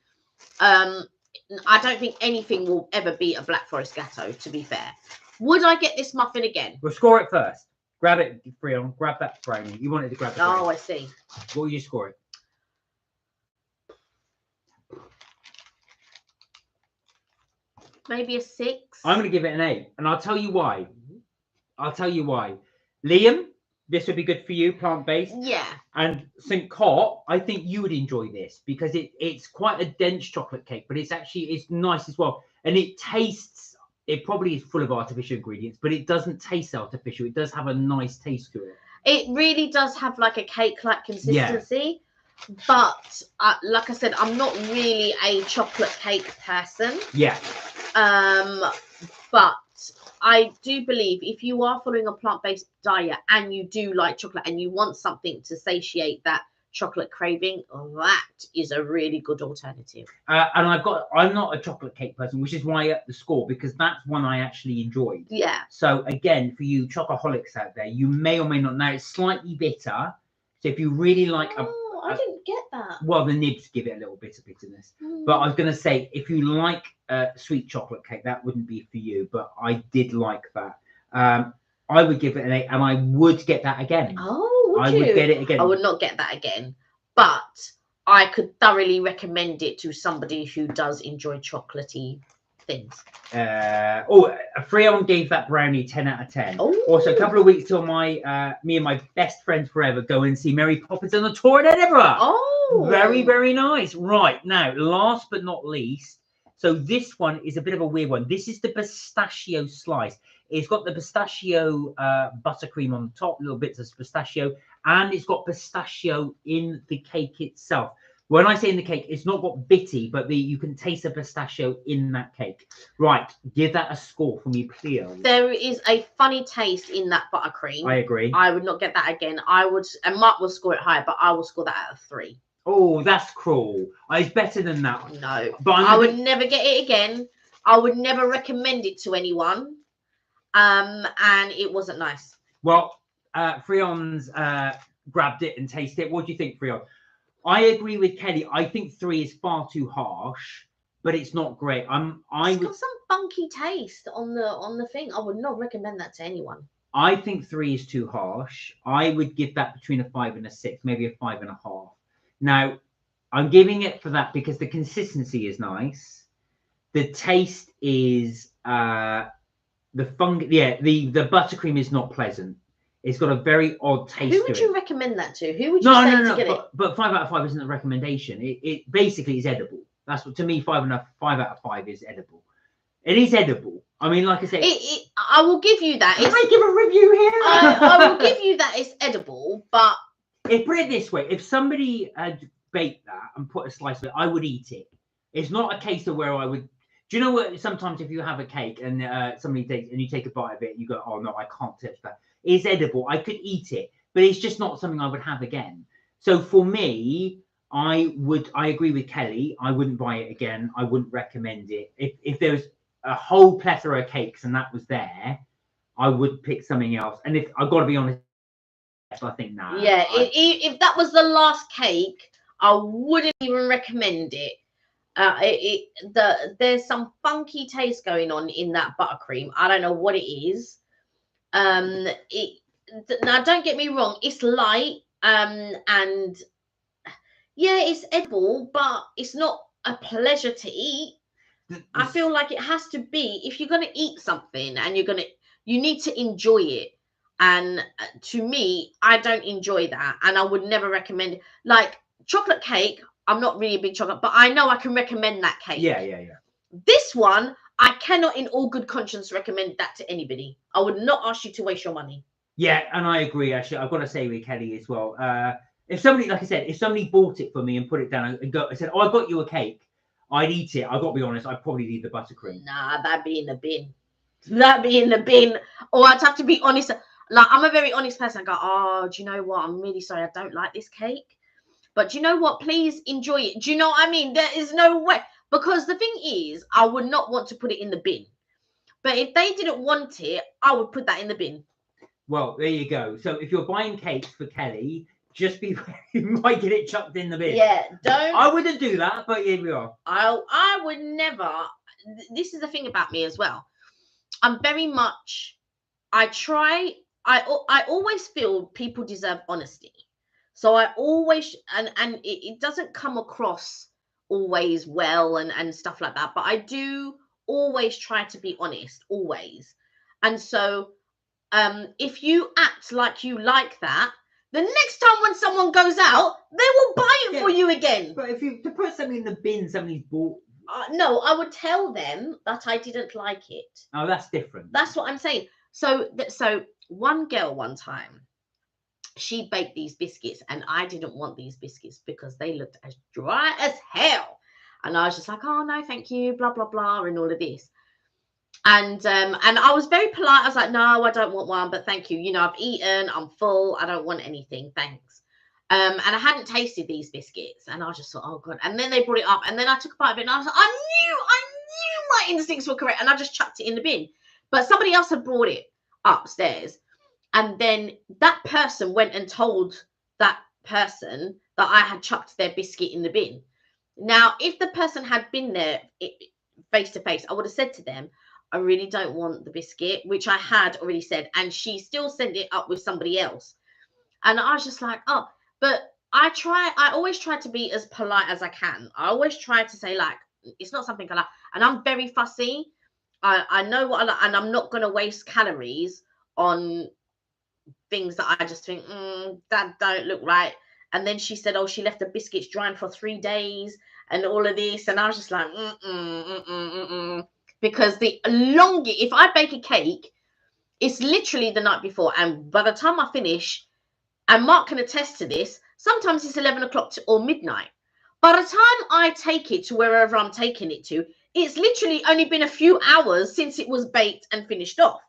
I don't think anything will ever beat a Black Forest Gatto, to be fair. Would I get this muffin again? We'll score it first. Grab it, Freon. Grab that brownie. You wanted to grab the brownie. Oh, I see. What will you score it? Maybe a 6. I'm going to give it an 8. And I'll tell you why. Liam, this would be good for you, plant-based. Yeah. And St. Cot, I think you would enjoy this because it's quite a dense chocolate cake, but it's nice as well. And it tastes... It probably is full of artificial ingredients, but it doesn't taste artificial. It does have a nice taste to it. It really does have like a cake-like consistency. Yeah. But like I said, I'm not really a chocolate cake person. Yeah. But I do believe if you are following a plant-based diet and you do like chocolate and you want something to satiate that chocolate craving, that is a really good alternative. And I'm not a chocolate cake person, which is why I upped the score, because that's one I actually enjoyed. Yeah. So again, for you chocoholics out there, you may or may not know it's slightly bitter. So if you really like I didn't get that. Well, the nibs give it a little bit of bitterness. But I was going to say, if you like sweet chocolate cake, that wouldn't be for you. But I did like that. I would give it an 8, and I would get that again. Oh, I would get it again. I would not get that again, but I could thoroughly recommend it to somebody who does enjoy chocolatey things. Freon gave that brownie 10 out of 10. Oh. Also, a couple of weeks till me and my best friends forever go and see Mary Poppins on the tour in Edinburgh. Oh, very, very nice. Right, now, last but not least, so this one is a bit of a weird one. This is the pistachio slice. It's got the pistachio buttercream on the top, little bits of pistachio, and it's got pistachio in the cake itself. When I say in the cake, it's not got bitty, but you can taste the pistachio in that cake. Right, give that a score for me, please. There is a funny taste in that buttercream. I agree. I would not get that again. And Mark will score it higher, but I will score that at a 3. Oh, that's cruel. It's better than that. No, but I would never get it again. I would never recommend it to anyone. And it wasn't nice. Well, Freon's grabbed it and tasted it. What do you think, Freon? I agree with Kelly. I think 3 is far too harsh, but it's not great. It's got some funky taste on the thing. I would not recommend that to anyone. I think 3 is too harsh. I would give that between a 5 and a 6, maybe a 5.5. Now, I'm giving it for that because the consistency is nice. The taste is the buttercream is not pleasant. It's got a very odd taste. Who would you recommend that to? Who would you say to get it? But 5 out of 5 isn't a recommendation. It basically is edible. That's what, to me, 5 out of 5 is edible. It is edible. I mean, like I said, I will give you that. Can I give a review here? I will give you that it's edible, but put it this way: if somebody had baked that and put a slice of it, I would eat it. It's not a case of where I would. Do you know what? Sometimes if you have a cake and somebody takes and you take a bite of it, you go, "Oh no, I can't touch that." It's edible. I could eat it, but it's just not something I would have again. So for me, I agree with Kelly. I wouldn't buy it again. I wouldn't recommend it. If there was a whole plethora of cakes and that was there, I would pick something else. And if I've got to be honest, I think no. Yeah, if that was the last cake, I wouldn't even recommend it. There's some funky taste going on in that buttercream. I don't know what it is. Now don't get me wrong, it's light, and yeah, it's edible, but it's not a pleasure to eat. I feel like it has to be, if you're going to eat something and you need to enjoy it. And to me, I don't enjoy that, and I would never recommend it. Like chocolate cake, I'm not really a big chocolate, but I know I can recommend that cake. Yeah. This one, I cannot in all good conscience recommend that to anybody. I would not ask you to waste your money. Yeah, and I agree, actually. I've got to say with Kelly as well. If somebody, like I said, if somebody bought it for me and put it down and said, "Oh, I got you a cake," I'd eat it. I've got to be honest, I'd probably leave the buttercream. Nah, that'd be in the bin. That'd be in the bin. Or I'd have to be honest. Like, I'm a very honest person. I go, "Oh, do you know what? I'm really sorry. I don't like this cake. But do you know what? Please enjoy it." Do you know what I mean? There is no way. Because the thing is, I would not want to put it in the bin. But if they didn't want it, I would put that in the bin. Well, there you go. So if you're buying cakes for Kelly, just be you might get it chucked in the bin. Yeah, don't. I wouldn't do that, but here we are. I would never. This is the thing about me as well. I'm very much. I always feel people deserve honesty. So I always and it doesn't come across always well and stuff like that. But I do always try to be honest, always. And so if you act like you like that, the next time when someone goes out, they will buy it for you again. But if you to put something in the bin, somebody's bought. No, I would tell them that I didn't like it. Oh, that's different. That's what I'm saying. So one girl one time, she baked these biscuits and I didn't want these biscuits because they looked as dry as hell. And I was just like, "Oh no, thank you, blah, blah, blah," and all of this. And I was very polite. I was like, "No, I don't want one, but thank you. You know, I've eaten, I'm full. I don't want anything. Thanks." And I hadn't tasted these biscuits. And I just thought, "Oh God." And then they brought it up. And then I took a bite of it and I was like, I knew my instincts were correct. And I just chucked it in the bin. But somebody else had brought it upstairs. And then that person went and told that person that I had chucked their biscuit in the bin. Now, if the person had been there face to face, I would have said to them, "I really don't want the biscuit," which I had already said. And she still sent it up with somebody else. And I was just like, "Oh," but I always try to be as polite as I can. I always try to say, like, it's not something I like. And I'm very fussy. I know what I like, and I'm not going to waste calories on things that I just think, that don't look right. And then she said, "Oh, she left the biscuits drying for 3 days and all of this." And I was just like, because if I bake a cake, it's literally the night before. And by the time I finish, and Mark can attest to this, sometimes it's 11 o'clock or midnight. By the time I take it to wherever I'm taking it to, it's literally only been a few hours since it was baked and finished off.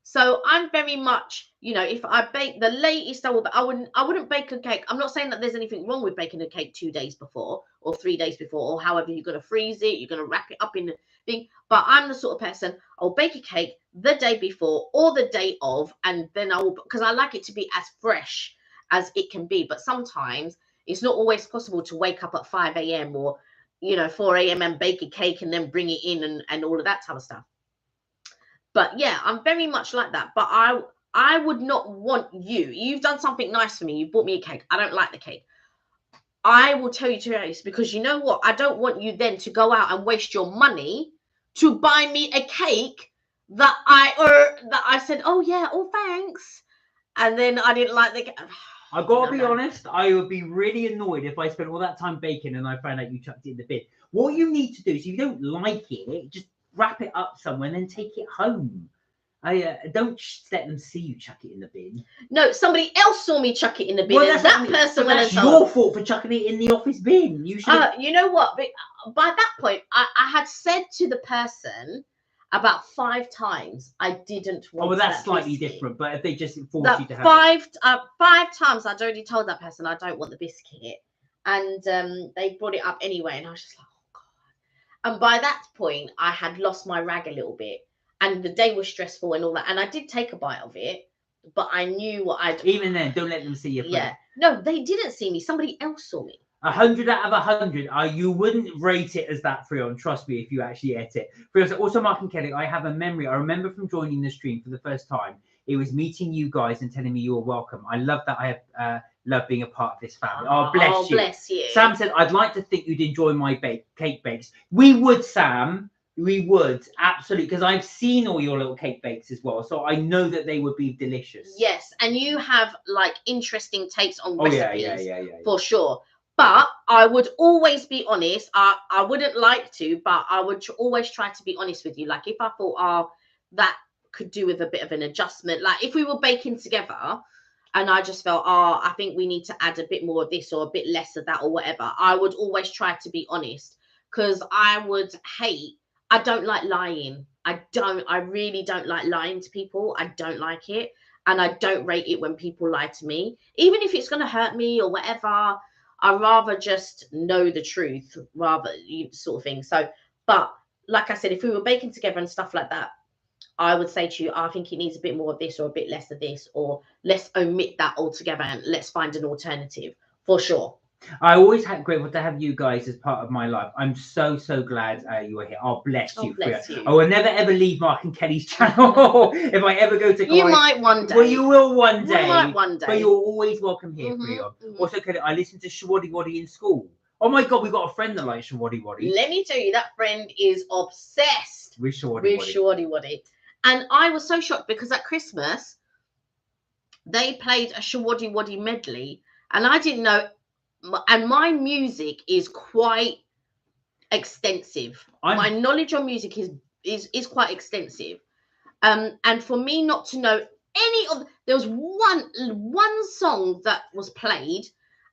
So I'm very much, you know, if I bake the latest, I wouldn't bake a cake. I'm not saying that there's anything wrong with baking a cake 2 days before or 3 days before, or however you're going to freeze it, you're going to wrap it up in the thing. But I'm the sort of person, I'll bake a cake the day before or the day of, and then because I like it to be as fresh as it can be. But sometimes it's not always possible to wake up at 5 a.m. or, you know, 4 a.m. and bake a cake and then bring it in and all of that type of stuff. But yeah, I'm very much like that. But I would not want you've done something nice for me. You bought me a cake. I don't like the cake. I will tell you to your face, because you know what? I don't want you then to go out and waste your money to buy me a cake that I said, oh yeah, oh thanks. And then I didn't like the cake. I've got to be honest, I would be really annoyed if I spent all that time baking and I found out you chucked it in the bin. What you need to do is, if you don't like it, just wrap it up somewhere and then take it home. Don't just let them see you chuck it in the bin. No, somebody else saw me chuck it in the bin. Well, that person went and told. That's your fault for chucking it in the office bin. You should. You know what? By that point, I had said to the person about 5 times I didn't want. Oh, well, that's slightly different. But if they just forced you to have 5 times, I'd already told that person I don't want the biscuit, and they brought it up anyway, and I was just like, oh god. And by that point, I had lost my rag a little bit. And the day was stressful and all that. And I did take a bite of it, but I knew what I'd... Even then, don't let them see your food. Yeah. No, they didn't see me. Somebody else saw me. 100 out of 100. You wouldn't rate it as that, Freon. Trust me, if you actually ate it. Freon, also, Mark and Kelly, I have a memory. I remember from joining the stream for the first time. It was meeting you guys and telling me you were welcome. I love that. I have love being a part of this family. Oh, bless you. Bless you. Sam said, I'd like to think you'd enjoy my cake bakes. We would, Sam. We would, absolutely, because I've seen all your little cake bakes as well, so I know that they would be delicious. Yes, and you have like interesting takes on recipes, yeah, for sure. But I would always be honest. I wouldn't like to, but I would always try to be honest with you. Like if I thought, oh, that could do with a bit of an adjustment. Like if we were baking together and I just felt, oh, I think we need to add a bit more of this or a bit less of that or whatever, I would always try to be honest, because I don't like lying. I really don't like lying to people. I don't like it. And I don't rate it when people lie to me. Even if it's going to hurt me or whatever, I'd rather just know the truth, sort of thing. So, but like I said, if we were baking together and stuff like that, I would say to you, I think it needs a bit more of this or a bit less of this, or let's omit that altogether and let's find an alternative, for sure. I always grateful to have you guys as part of my life. I'm so glad you are here. Oh, bless you. Bless you. I will never ever leave Mark and Kelly's channel. If I ever go to you might one day. Well, you will one day. You might one day. But you're always welcome here, Freon. Also, Kelly, I listened to Shawadi Wadi in school. Oh my god, we've got a friend that likes Shawadi Wadi. Let me tell you, that friend is obsessed with Shawadi Wadi. And I was so shocked because at Christmas they played a Shawadi Wadi medley, and I didn't know. And my music is quite extensive. My knowledge on music is quite extensive. And for me not to know any of, there was one song that was played,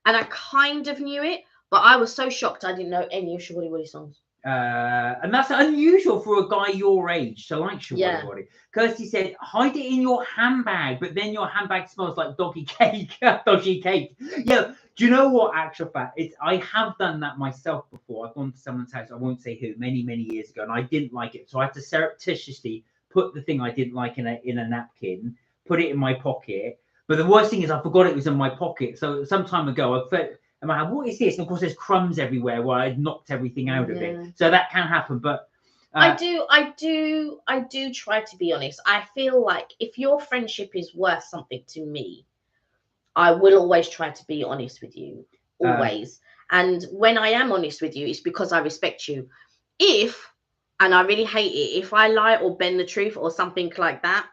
and I kind of knew it, but I was so shocked I didn't know any of Shawadi Wadi songs. And that's unusual for a guy your age to like Shawadi Wadi. Kirsty said, hide it in your handbag, but then your handbag smells like doggy cake. Doggy cake. Yeah. Do you know what, actual fact? I have done that myself before. I've gone to someone's house, I won't say who, many years ago, and I didn't like it. So I had to surreptitiously put the thing I didn't like in a napkin, put it in my pocket. But the worst thing is I forgot it was in my pocket. So some time ago, I felt, I'm like, what is this? And of course, there's crumbs everywhere where I'd knocked everything out of it. So that can happen. But I do try to be honest. I feel like if your friendship is worth something to me, I will always try to be honest with you, always. And when I am honest with you, it's because I respect you. And I really hate it, if I lie or bend the truth or something like that,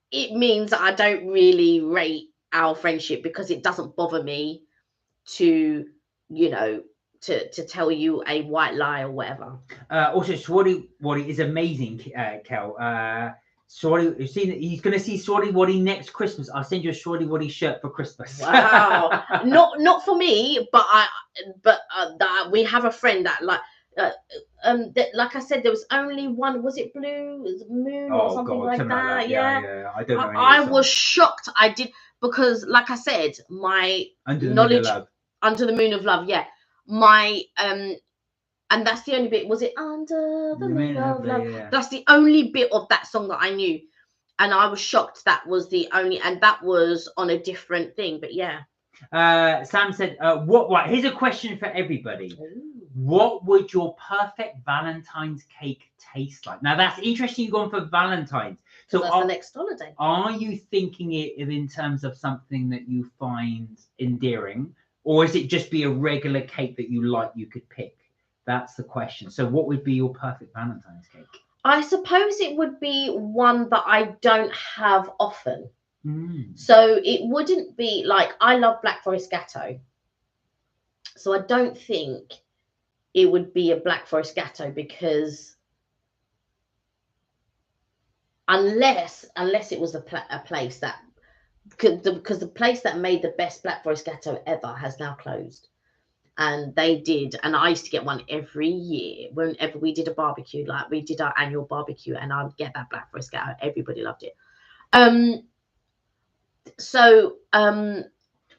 it means I don't really rate our friendship, because it doesn't bother me to, you know, to tell you a white lie or whatever. Also, Shawadi Wadi is amazing, Kel. Shawadi, he's going to see Shawadi Wadi next Christmas. I'll send you a Shawadi Wadi shirt for Christmas. Wow. not for me, but we have a friend that like like I said, there was only one. Was it Blue Moon or something like that? Yeah. I don't know. I was shocked. I did, because, like I said, my knowledge Under the Moon of Love. Yeah, my and that's the only bit. Was it Under the Moon of Love? Yeah. That's the only bit of that song that I knew, and I was shocked that was the only, and that was on a different thing. But yeah. Sam said, "What? Right, here's a question for everybody. Ooh. What would your perfect Valentine's cake taste like?" Now that's interesting. You've gone for Valentine's. So that's the next holiday. Are you thinking it in terms of something that you find endearing, or is it just be a regular cake that you like? You could pick. That's the question. So, what would be your perfect Valentine's cake? I suppose it would be one that I don't have often. So it wouldn't be like, I love Black Forest Gatto. So I don't think it would be a Black Forest Gatto, because unless it was a place that because the place that made the best Black Forest Gatto ever has now closed. And they did, and I used to get one every year whenever we did a barbecue, like we did our annual barbecue, and I'd get that Black Forest Gatto. Everybody loved it.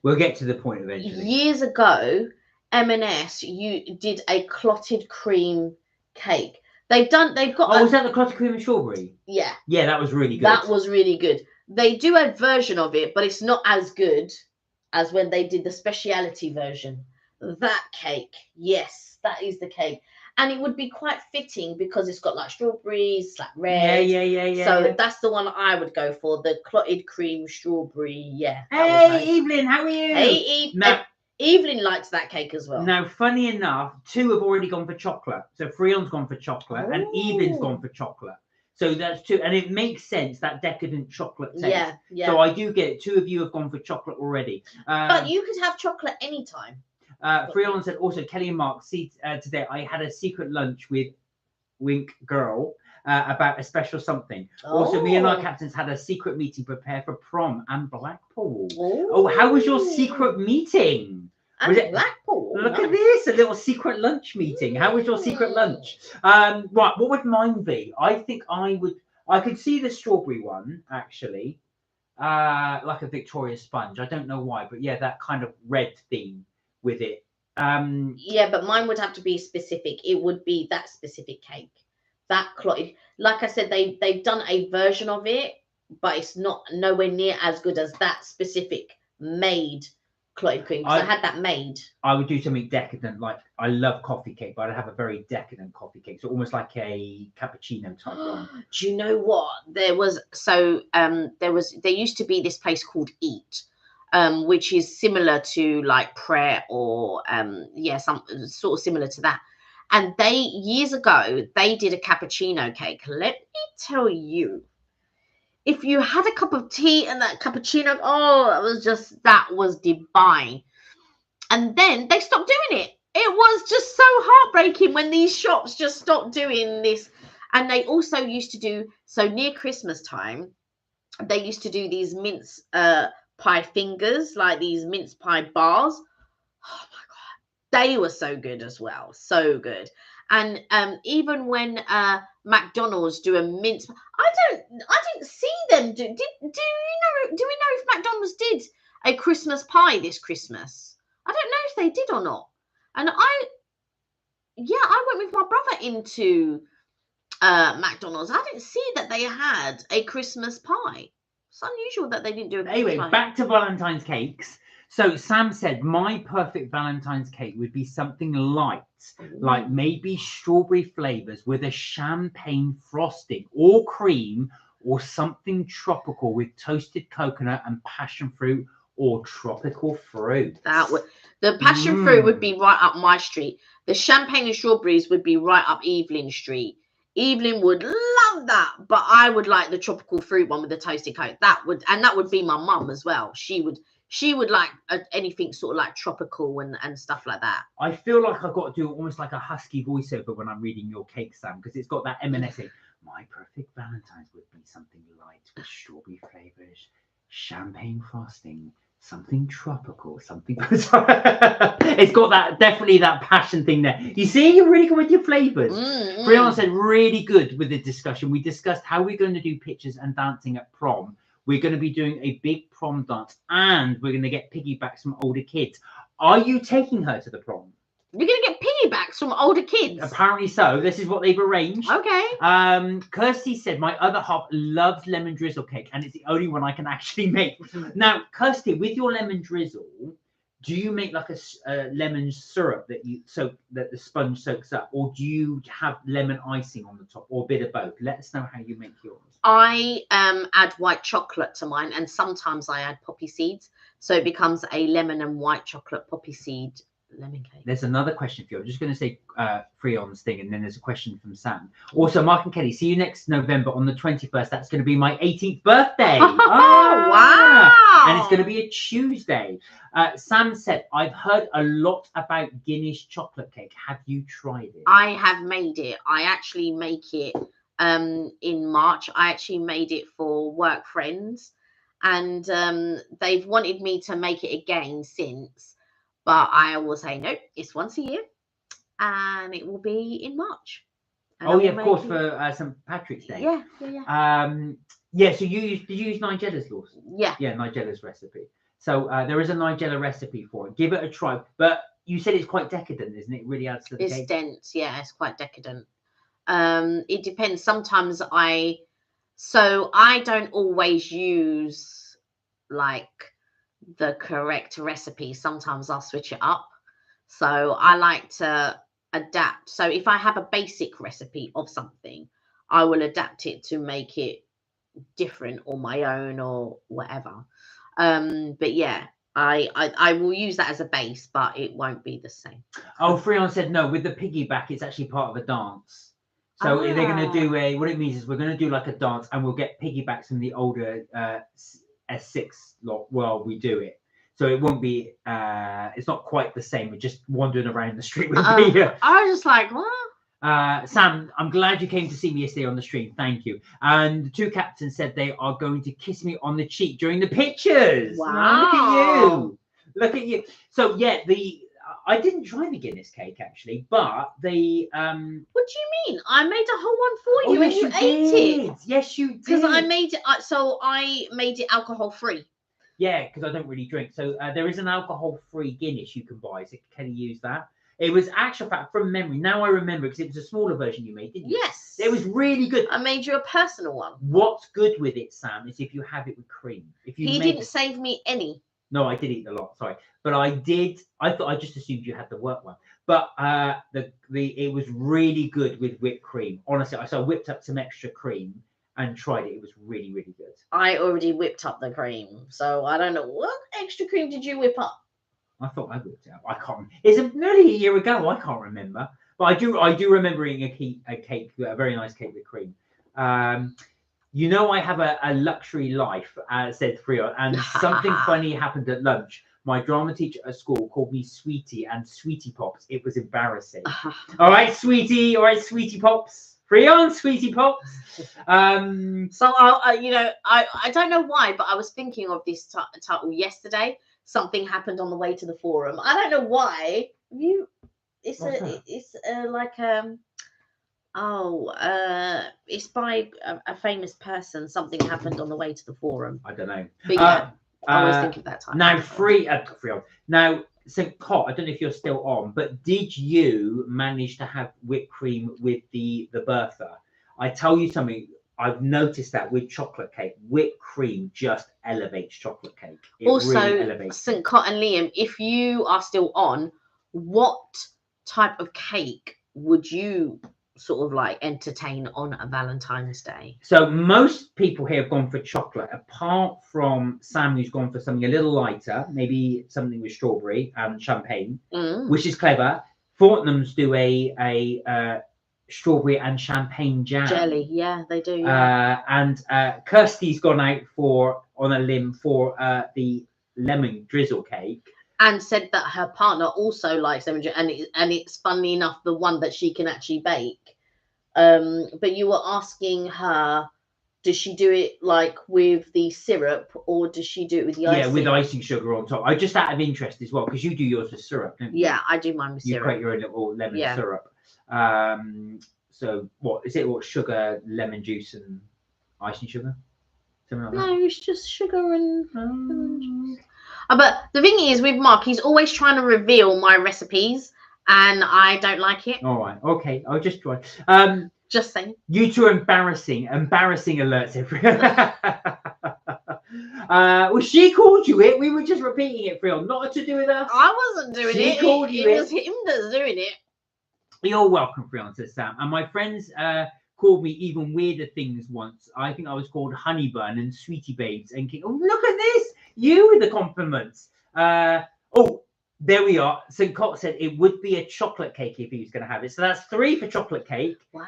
We'll get to the point eventually. Years ago, M&S, you did a clotted cream cake. They've got. Oh, was that the clotted cream and strawberry? Yeah. Yeah, that was really good. That was really good. They do a version of it, but it's not as good as when they did the speciality version. That cake, yes, that is the cake. And it would be quite fitting because it's got like strawberries, like red. Yeah. So that's the one I would go for, the clotted cream strawberry. Yeah. Hey, nice. Evelyn, how are you? Hey, Evelyn likes that cake as well. Now, funny enough, 2 have already gone for chocolate. So Freon's gone for chocolate, and Evelyn's gone for chocolate. So that's 2, and it makes sense, that decadent chocolate taste. Yeah. So I do get it. 2 of you have gone for chocolate already. But you could have chocolate anytime. Freon said also, Kelly and Mark, see, today I had a secret lunch with Wink Girl about a special something. Also, me and our captains had a secret meeting prepared for prom and Blackpool. Oh, how was your secret meeting? Was it Blackpool? Look at this, a little secret lunch meeting. How was your secret lunch? Right, what would mine be? I think I could see the strawberry one, actually, like a Victoria sponge. I don't know why, but yeah, that kind of red theme with it. Yeah, but mine would have to be specific. It would be that specific cake, that clotted. Like I said, they've done a version of it, but it's not nowhere near as good as that specific made clotted cream. Because I had that made. I would do something decadent, like I love coffee cake, but I'd have a very decadent coffee cake, so almost like a cappuccino type one. Do you know what? There used to be this place called Eat. Which is similar to like Prayer or some sort of similar to that. And they years ago they did a cappuccino cake. Let me tell you, if you had a cup of tea and that cappuccino, that was divine. And then they stopped doing it. It was just so heartbreaking when these shops just stopped doing this. And they also used to do, so near Christmas time, they used to do these mince pie fingers, like these mince pie bars. Oh my god, they were so good as well, so good. And even when McDonald's do a mince, I didn't see them do. Do we know if McDonald's did a Christmas pie this Christmas? I don't know if they did or not. And I went with my brother into McDonald's. I didn't see that they had a Christmas pie. It's unusual that they didn't do it. Anyway, back to Valentine's cakes. So Sam said my perfect Valentine's cake would be something light, like maybe strawberry flavors with a champagne frosting or cream, or something tropical with toasted coconut and passion fruit or tropical fruit. The passion fruit would be right up my street. The champagne and strawberries would be right up Evelyn Street. Evelyn would love that, but I would like the tropical fruit one with the toasted coat. That would be my mum as well. She would like anything sort of like tropical and stuff like that. I feel like I've got to do almost like a husky voiceover when I'm reading your cake, Sam, because it's got that M&S. My perfect Valentine's would be something light with strawberry flavors, champagne frosting, something tropical, something. It's got that, definitely that passion thing there. You see, you're really good with your flavors. Freon said really good with the discussion. We discussed how we're going to do pictures and dancing at prom. We're going to be doing a big prom dance, and we're going to get piggybacks from older kids. Are you taking her to the prom? You're going to get piggybacks from older kids? Apparently so. This is what they've arranged. Okay. Kirsty said, my other half loves lemon drizzle cake, and it's the only one I can actually make. Now, Kirsty, with your lemon drizzle, do you make like a lemon syrup that the sponge soaks up, or do you have lemon icing on the top, or a bit of both? Let us know how you make yours. I add white chocolate to mine, and sometimes I add poppy seeds, so it becomes a lemon and white chocolate poppy seed lemon cake. There's another question for you. I'm just going to say Freon's thing, and then there's a question from Sam. Also, Mark and Kelly, see you next November on the 21st. That's going to be my 18th birthday. Oh, wow. And it's going to be a Tuesday. Sam said, I've heard a lot about Guinness chocolate cake. Have you tried it? I have made it. I actually make it in March. I actually made it for work friends, and they've wanted me to make it again since. But I will say, nope, it's once a year, and it will be in March. Oh, yeah, of course, for St. Patrick's Day. Yeah. Yeah, so did you use Nigella's, Lawson? Yeah. Yeah, Nigella's recipe. So there is a Nigella recipe for it. Give it a try. But you said it's quite decadent, isn't it? It really adds to the cake. It's dense, yeah, it's quite decadent. It depends. Sometimes I don't always use, like, the correct recipe. Sometimes I'll switch it up, so I like to adapt. So if I have a basic recipe of something, I will adapt it to make it different or my own or whatever. But yeah, I will use that as a base, but it won't be the same. Oh, Freon said no, with the piggyback it's actually part of a dance. So they're going to do what it means is we're going to do like a dance, and we'll get piggybacks from the older S6 lot while we do it. So it won't be, it's not quite the same. We're just wandering around the street with me. I was just like, what? Sam, I'm glad you came to see me yesterday on the stream. Thank you. And the two captains said they are going to kiss me on the cheek during the pictures. Wow. Look at you. Look at you. So yeah, I didn't try the Guinness cake actually, but what do you mean? I made a whole one for you, and you ate it. Yes, you did. Because I made it. I made it alcohol free. Yeah, because I don't really drink. So there is an alcohol-free Guinness you can buy. So can you use that? It was actual fact from memory. Now I remember because it was a smaller version you made, didn't you? Yes. It was really good. I made you a personal one. What's good with it, Sam, is if you have it with cream. He didn't save me any. No, I did eat a lot. Sorry, but I did. I thought I just assumed you had the work one. But it was really good with whipped cream. Honestly, I whipped up some extra cream and tried it. It was really, really good. I already whipped up the cream, so I don't know what extra cream did you whip up. I thought I whipped it up. I can't. It's nearly a year ago. I can't remember, but I do remember eating a cake, a very nice cake with cream. You know, I have a luxury life, said Freon, and something funny happened at lunch. My drama teacher at school called me Sweetie and Sweetie Pops. It was embarrassing. All right, Sweetie. All right, Sweetie Pops. Freon, Sweetie Pops. So I don't know why, but I was thinking of this title yesterday. Something happened on the way to the forum. I don't know why. It's by a famous person. Something happened on the way to the forum. I don't know. But yeah, I always think of that time. Now, Freon. Now, St. Cot, I don't know if you're still on, but did you manage to have whipped cream with the Bertha? I tell you something. I've noticed that with chocolate cake, whipped cream just elevates chocolate cake. It also, really elevates St. Cot and Liam, if you are still on, what type of cake would you sort of like entertain on a Valentine's Day? So most people here have gone for chocolate, apart from Sam, who's gone for something a little lighter, maybe something with strawberry and champagne, which is clever. Fortnum's do a strawberry and champagne jam jelly. Yeah, they do. Yeah. And Kirsty's gone out on a limb for the lemon drizzle cake, and said that her partner also likes lemon drizzle, and it's funny enough the one that she can actually bake. But you were asking her does she do it like with the syrup, or does she do it with the icing? Yeah, with icing sugar on top. I just out of interest as well, because you do yours with syrup, don't you? Yeah, I do mine with syrup. You create your own little lemon syrup. So what is it? What, sugar, lemon juice, and icing sugar? Something like that? No, it's just sugar and lemon juice. But the thing is, with Mark, he's always trying to reveal my recipes, and I don't like it. All right, okay, I'll just try. Just saying. You two are embarrassing alerts everywhere. Well, she called you it. We were just repeating it, Frion. Not to do with us. I wasn't doing it. She called you it. It was him that's doing it. You're welcome, Frion, says Sam. And my friends called me even weirder things once. I think I was called Honey Bun and Sweetie Babes. And oh, look at this. You with the compliments. Oh, there we are. St. Cott said it would be a chocolate cake if he was going to have it. So that's 3 for chocolate cake. Wow.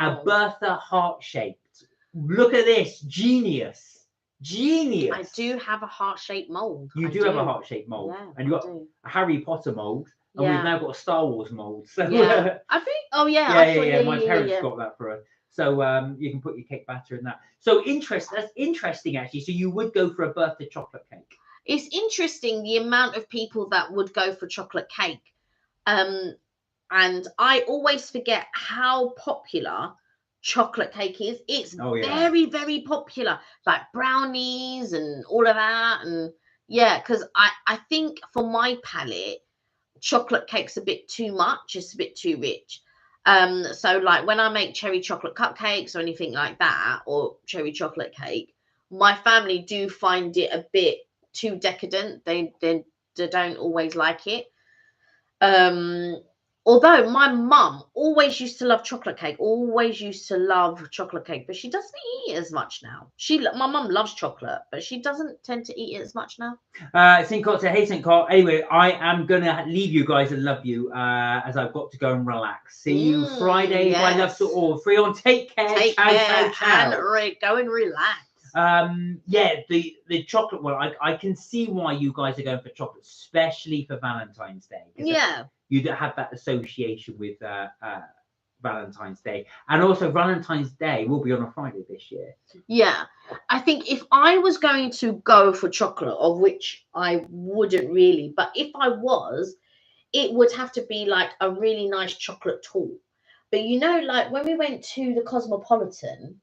A Bertha heart-shaped. Look at this. Genius. Genius. I do have a heart-shaped mold. You do have a heart-shaped mold. Yeah, and you've got a Harry Potter mold. And we've now got a Star Wars mold. So yeah. I think, oh yeah. Yeah. My parents got that for us. So you can put your cake batter in that. So that's interesting actually. So you would go for a birthday chocolate cake. It's interesting the amount of people that would go for chocolate cake. And I always forget how popular chocolate cake is. It's very, very popular. Like brownies and all of that. And yeah, because I think for my palate, chocolate cake's a bit too much. It's a bit too rich. So like when I make cherry chocolate cupcakes or anything like that, or cherry chocolate cake, my family do find it a bit too decadent. They don't always like it. Although my mum always used to love chocolate cake, but she doesn't eat it as much now. My mum loves chocolate, but she doesn't tend to eat it as much now. St. Cott said, hey St. Cott, anyway, I am gonna leave you guys and love you as I've got to go and relax. See you Friday. Yes. My love to all. Frion, take care. Take care. And go and relax. Yeah, the chocolate one, I can see why you guys are going for chocolate, especially for Valentine's Day. Yeah. You don't have that association with Valentine's Day. And also Valentine's Day will be on a Friday this year. Yeah. I think if I was going to go for chocolate, of which I wouldn't really, but if I was, it would have to be like a really nice chocolate tall. But you know, like when we went to the Cosmopolitan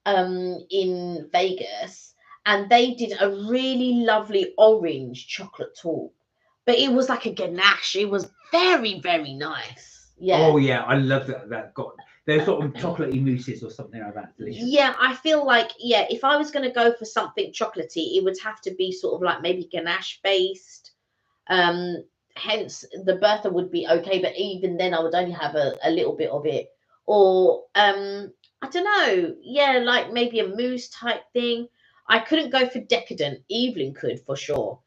in Vegas, and they did a really lovely orange chocolate tall, but it was like a ganache. It was very, very nice. Yeah. Oh yeah, I love that got those sort of chocolatey mousses or something like that. Delicious. Yeah, I feel like if I was going to go for something chocolatey, it would have to be sort of like maybe ganache based. Hence the Bertha would be okay, but even then I would only have a little bit of it. Or I don't know. Yeah, like maybe a mousse type thing. I couldn't go for decadent. Evelyn could for sure.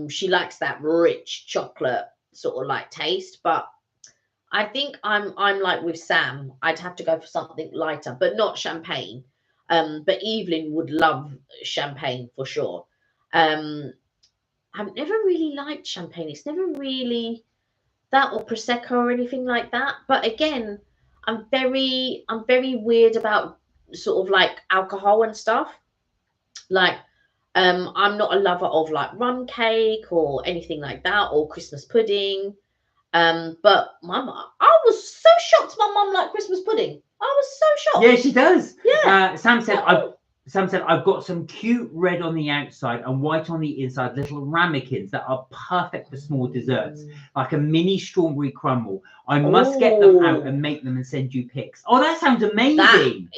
She likes that rich chocolate sort of like taste, but I think I'm like with Sam. I'd have to go for something lighter, but not champagne. But Evelyn would love champagne for sure. I've never really liked champagne. It's never really that, or prosecco or anything like that. But again, I'm very weird about sort of like alcohol and stuff. Like I'm not a lover of like rum cake or anything like that, or Christmas pudding. But my mum, I was so shocked my mum liked Christmas pudding. I was so shocked. Yeah, she does. Yeah. Sam said I've got some cute red on the outside and white on the inside, little ramekins that are perfect for small desserts, like a mini strawberry crumble. I must get them out and make them and send you pics. Oh, that sounds amazing.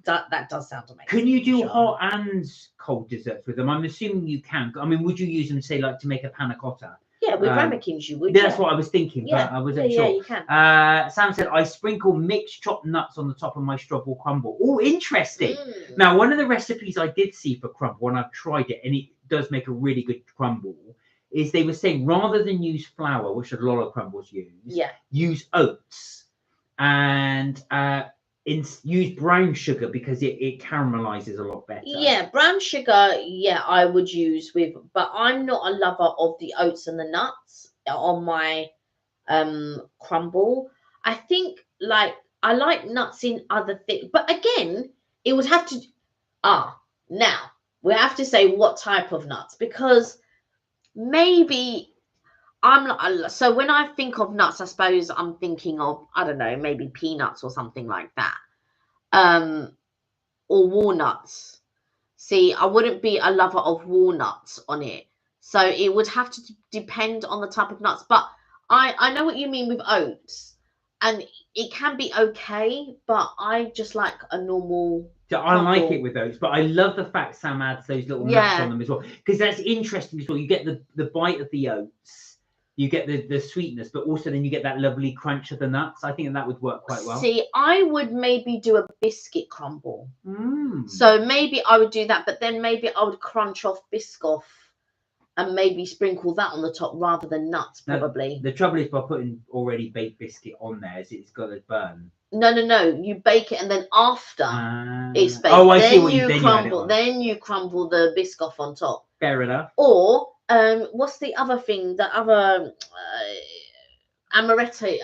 That does sound amazing. Can you do hot and cold desserts with them? I'm assuming you can. I mean, would you use them, say, like to make a panna cotta? Yeah, with ramekins you would. That's what I was thinking, but I wasn't sure. Yeah, you can. Sam said, I sprinkle mixed chopped nuts on the top of my strawberry crumble. Oh, interesting. Now, one of the recipes I did see for crumble, and I've tried it, and it does make a really good crumble, is they were saying rather than use flour, which a lot of crumbles use, use oats and use brown sugar because it caramelizes a lot better. Yeah, brown sugar, I would use with, but I'm not a lover of the oats and the nuts on my crumble. I think like I like nuts in other things, but again, it would have to. Now we have to say what type of nuts, because maybe I'm not. So when I think of nuts, I suppose I'm thinking of, I don't know, maybe peanuts or something like that, or walnuts. See, I wouldn't be a lover of walnuts on it, so it would have to depend on the type of nuts. But I know what you mean with oats, and it can be okay, but I just like a normal. So I like it with oats, but I love the fact Sam adds those little nuts on them as well, because that's interesting as well. You get the bite of the oats, you get the sweetness, but also then you get that lovely crunch of the nuts. I think that would work quite well. See, I would maybe do a biscuit crumble. So maybe I would do that, but then maybe I would crunch off Biscoff and maybe sprinkle that on the top rather than nuts, probably. Now, the trouble is by putting already baked biscuit on there, is it's got to burn. No. You bake it, and then after it's baked, then you crumble the Biscoff on top. Fair enough. Or what's the other thing? The other amaretti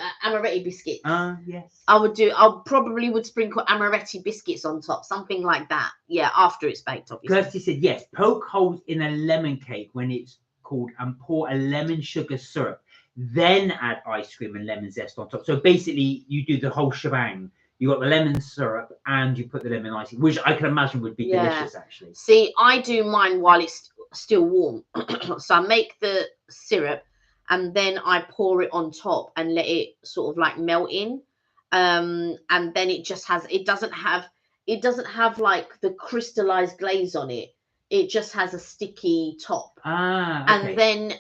biscuits. Yes. I'll probably would sprinkle amaretti biscuits on top, something like that. Yeah, after it's baked, obviously. Kirsty said yes. Poke holes in a lemon cake when it's cooled and pour a lemon sugar syrup. Then add ice cream and lemon zest on top. So basically, you do the whole shebang. You got the lemon syrup and you put the lemon icing, which I can imagine would be delicious, actually. See, I do mine while it's still warm. So I make the syrup and then I pour it on top and let it sort of like melt in. And then it just has, it doesn't have like the crystallized glaze on it. It just has a sticky top. Okay. And then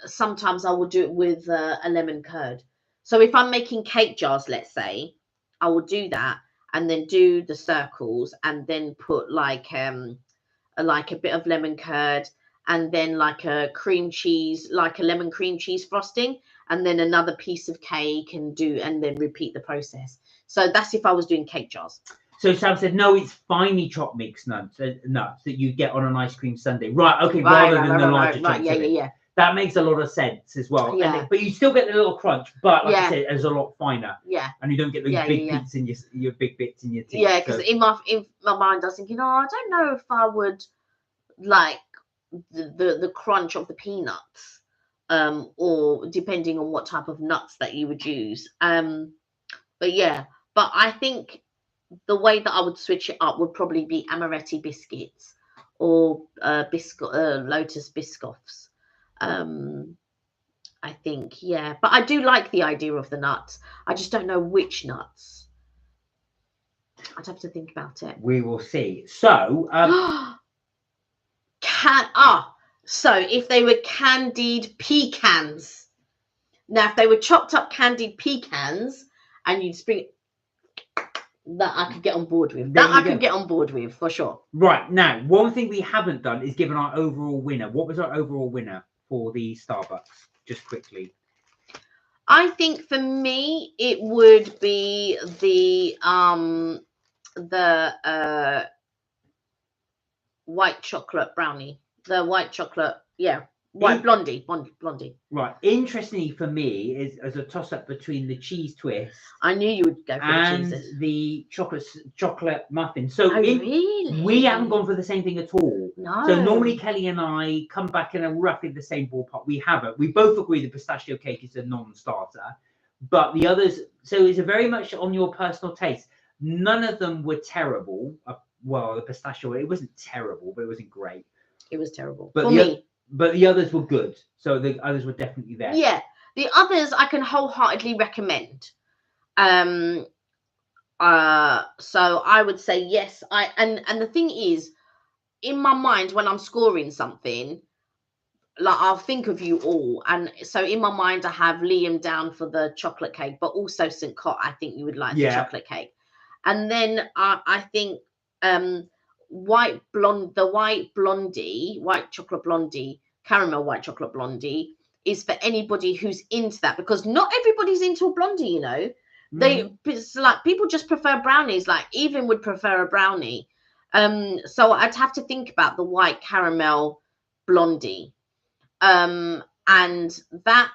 sometimes I will do it with a lemon curd. So if I'm making cake jars, let's say, I will do that and then do the circles and then put like a bit of lemon curd and then like a cream cheese, like a lemon cream cheese frosting, and then another piece of cake and then repeat the process. So that's if I was doing cake jars. So Sam said, no, it's finely chopped mixed nuts that you get on an ice cream sundae. Right, okay, rather than the larger chunks. Yeah. That makes a lot of sense as well. Yeah. But you still get the little crunch, but like I said, it's a lot finer. Yeah. And you don't get those big bits in your big bits in your teeth. Yeah, because in my mind I was thinking, I don't know if I would like the crunch of the peanuts, or depending on what type of nuts that you would use. But I think the way that I would switch it up would probably be amaretti biscuits or Lotus Biscoffs. I think, but I do like the idea of the nuts. I just don't know which nuts. I'd have to think about it. We will see. So so if they were candied pecans. Now, if they were chopped up candied pecans and you'd spring that, I could get on board with. Get on board with for sure. Right, now, one thing we haven't done is given our overall winner. What was our overall winner for the Starbucks? Just quickly. I think for me it would be the white chocolate brownie. The white chocolate, blondie. Right. Interestingly for me is as a toss up between the cheese twist. I knew you would go for and the chocolate muffin. So really? We haven't gone for the same thing at all. No. So normally Kelly and I come back in a roughly the same ballpark. We haven't. We both agree the pistachio cake is a non-starter, but the others. So it's a very much on your personal taste. None of them were terrible. Well, the pistachio, it wasn't terrible, but it wasn't great. It was terrible but for me. But the others were good. So the others were definitely there. Yeah, the others I can wholeheartedly recommend. So I would say yes. And the thing is, in my mind, when I'm scoring something, like I'll think of you all. And so in my mind, I have Liam down for the chocolate cake, but also St. Cot, I think you would like the chocolate cake. And then I think white chocolate blondie, caramel white chocolate blondie is for anybody who's into that, because not everybody's into a blondie, you know. It's like people just prefer brownies, like Evelyn would prefer a brownie. So I'd have to think about the white caramel blondie. And that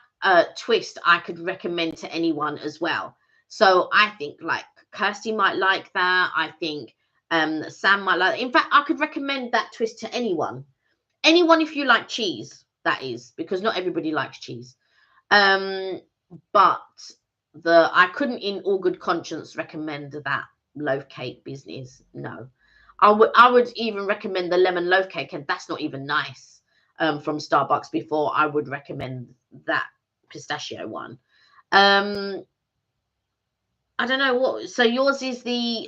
twist I could recommend to anyone as well. So I think like Kirsty might like that. I think Sam might like. In fact, I could recommend that twist to anyone. Anyone, if you like cheese, that is, because not everybody likes cheese. But I couldn't, in all good conscience, recommend that loaf cake business. No, I would even recommend the lemon loaf cake, and that's not even nice. From Starbucks before I would recommend that pistachio one. I don't know what. So yours is the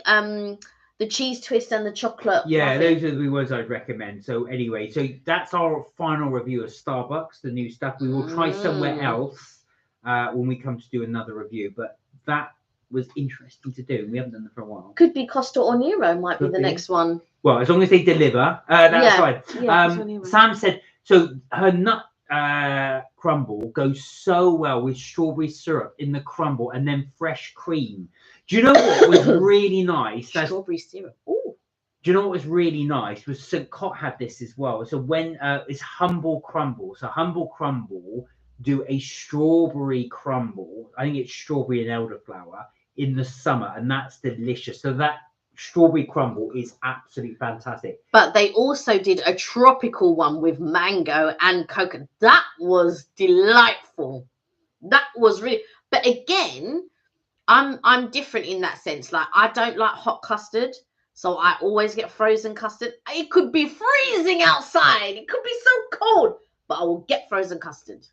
cheese twist and the chocolate. Yeah, muffin. those are the ones I'd recommend. So anyway, so that's our final review of Starbucks, the new stuff. We will try somewhere else when we come to do another review, but that was interesting to do. We haven't done that for a while. Could be Costa or Nero might be the next one. Well, as long as they deliver, that's fine. Yeah, Sam said, so her nut crumble goes so well with strawberry syrup in the crumble and then fresh cream. Do you know what was really nice? Strawberry syrup. Ooh. Do you know what was really nice? Was St. Cot had this as well. So when it's Humble Crumble. So Humble Crumble do a strawberry crumble. I think it's strawberry and elderflower in the summer, and that's delicious. So that strawberry crumble is absolutely fantastic. But they also did a tropical one with mango and coconut. That was delightful. That was really. But again, I'm different in that sense. Like, I don't like hot custard, so I always get frozen custard. It could be freezing outside. It could be so cold, but I will get frozen custard.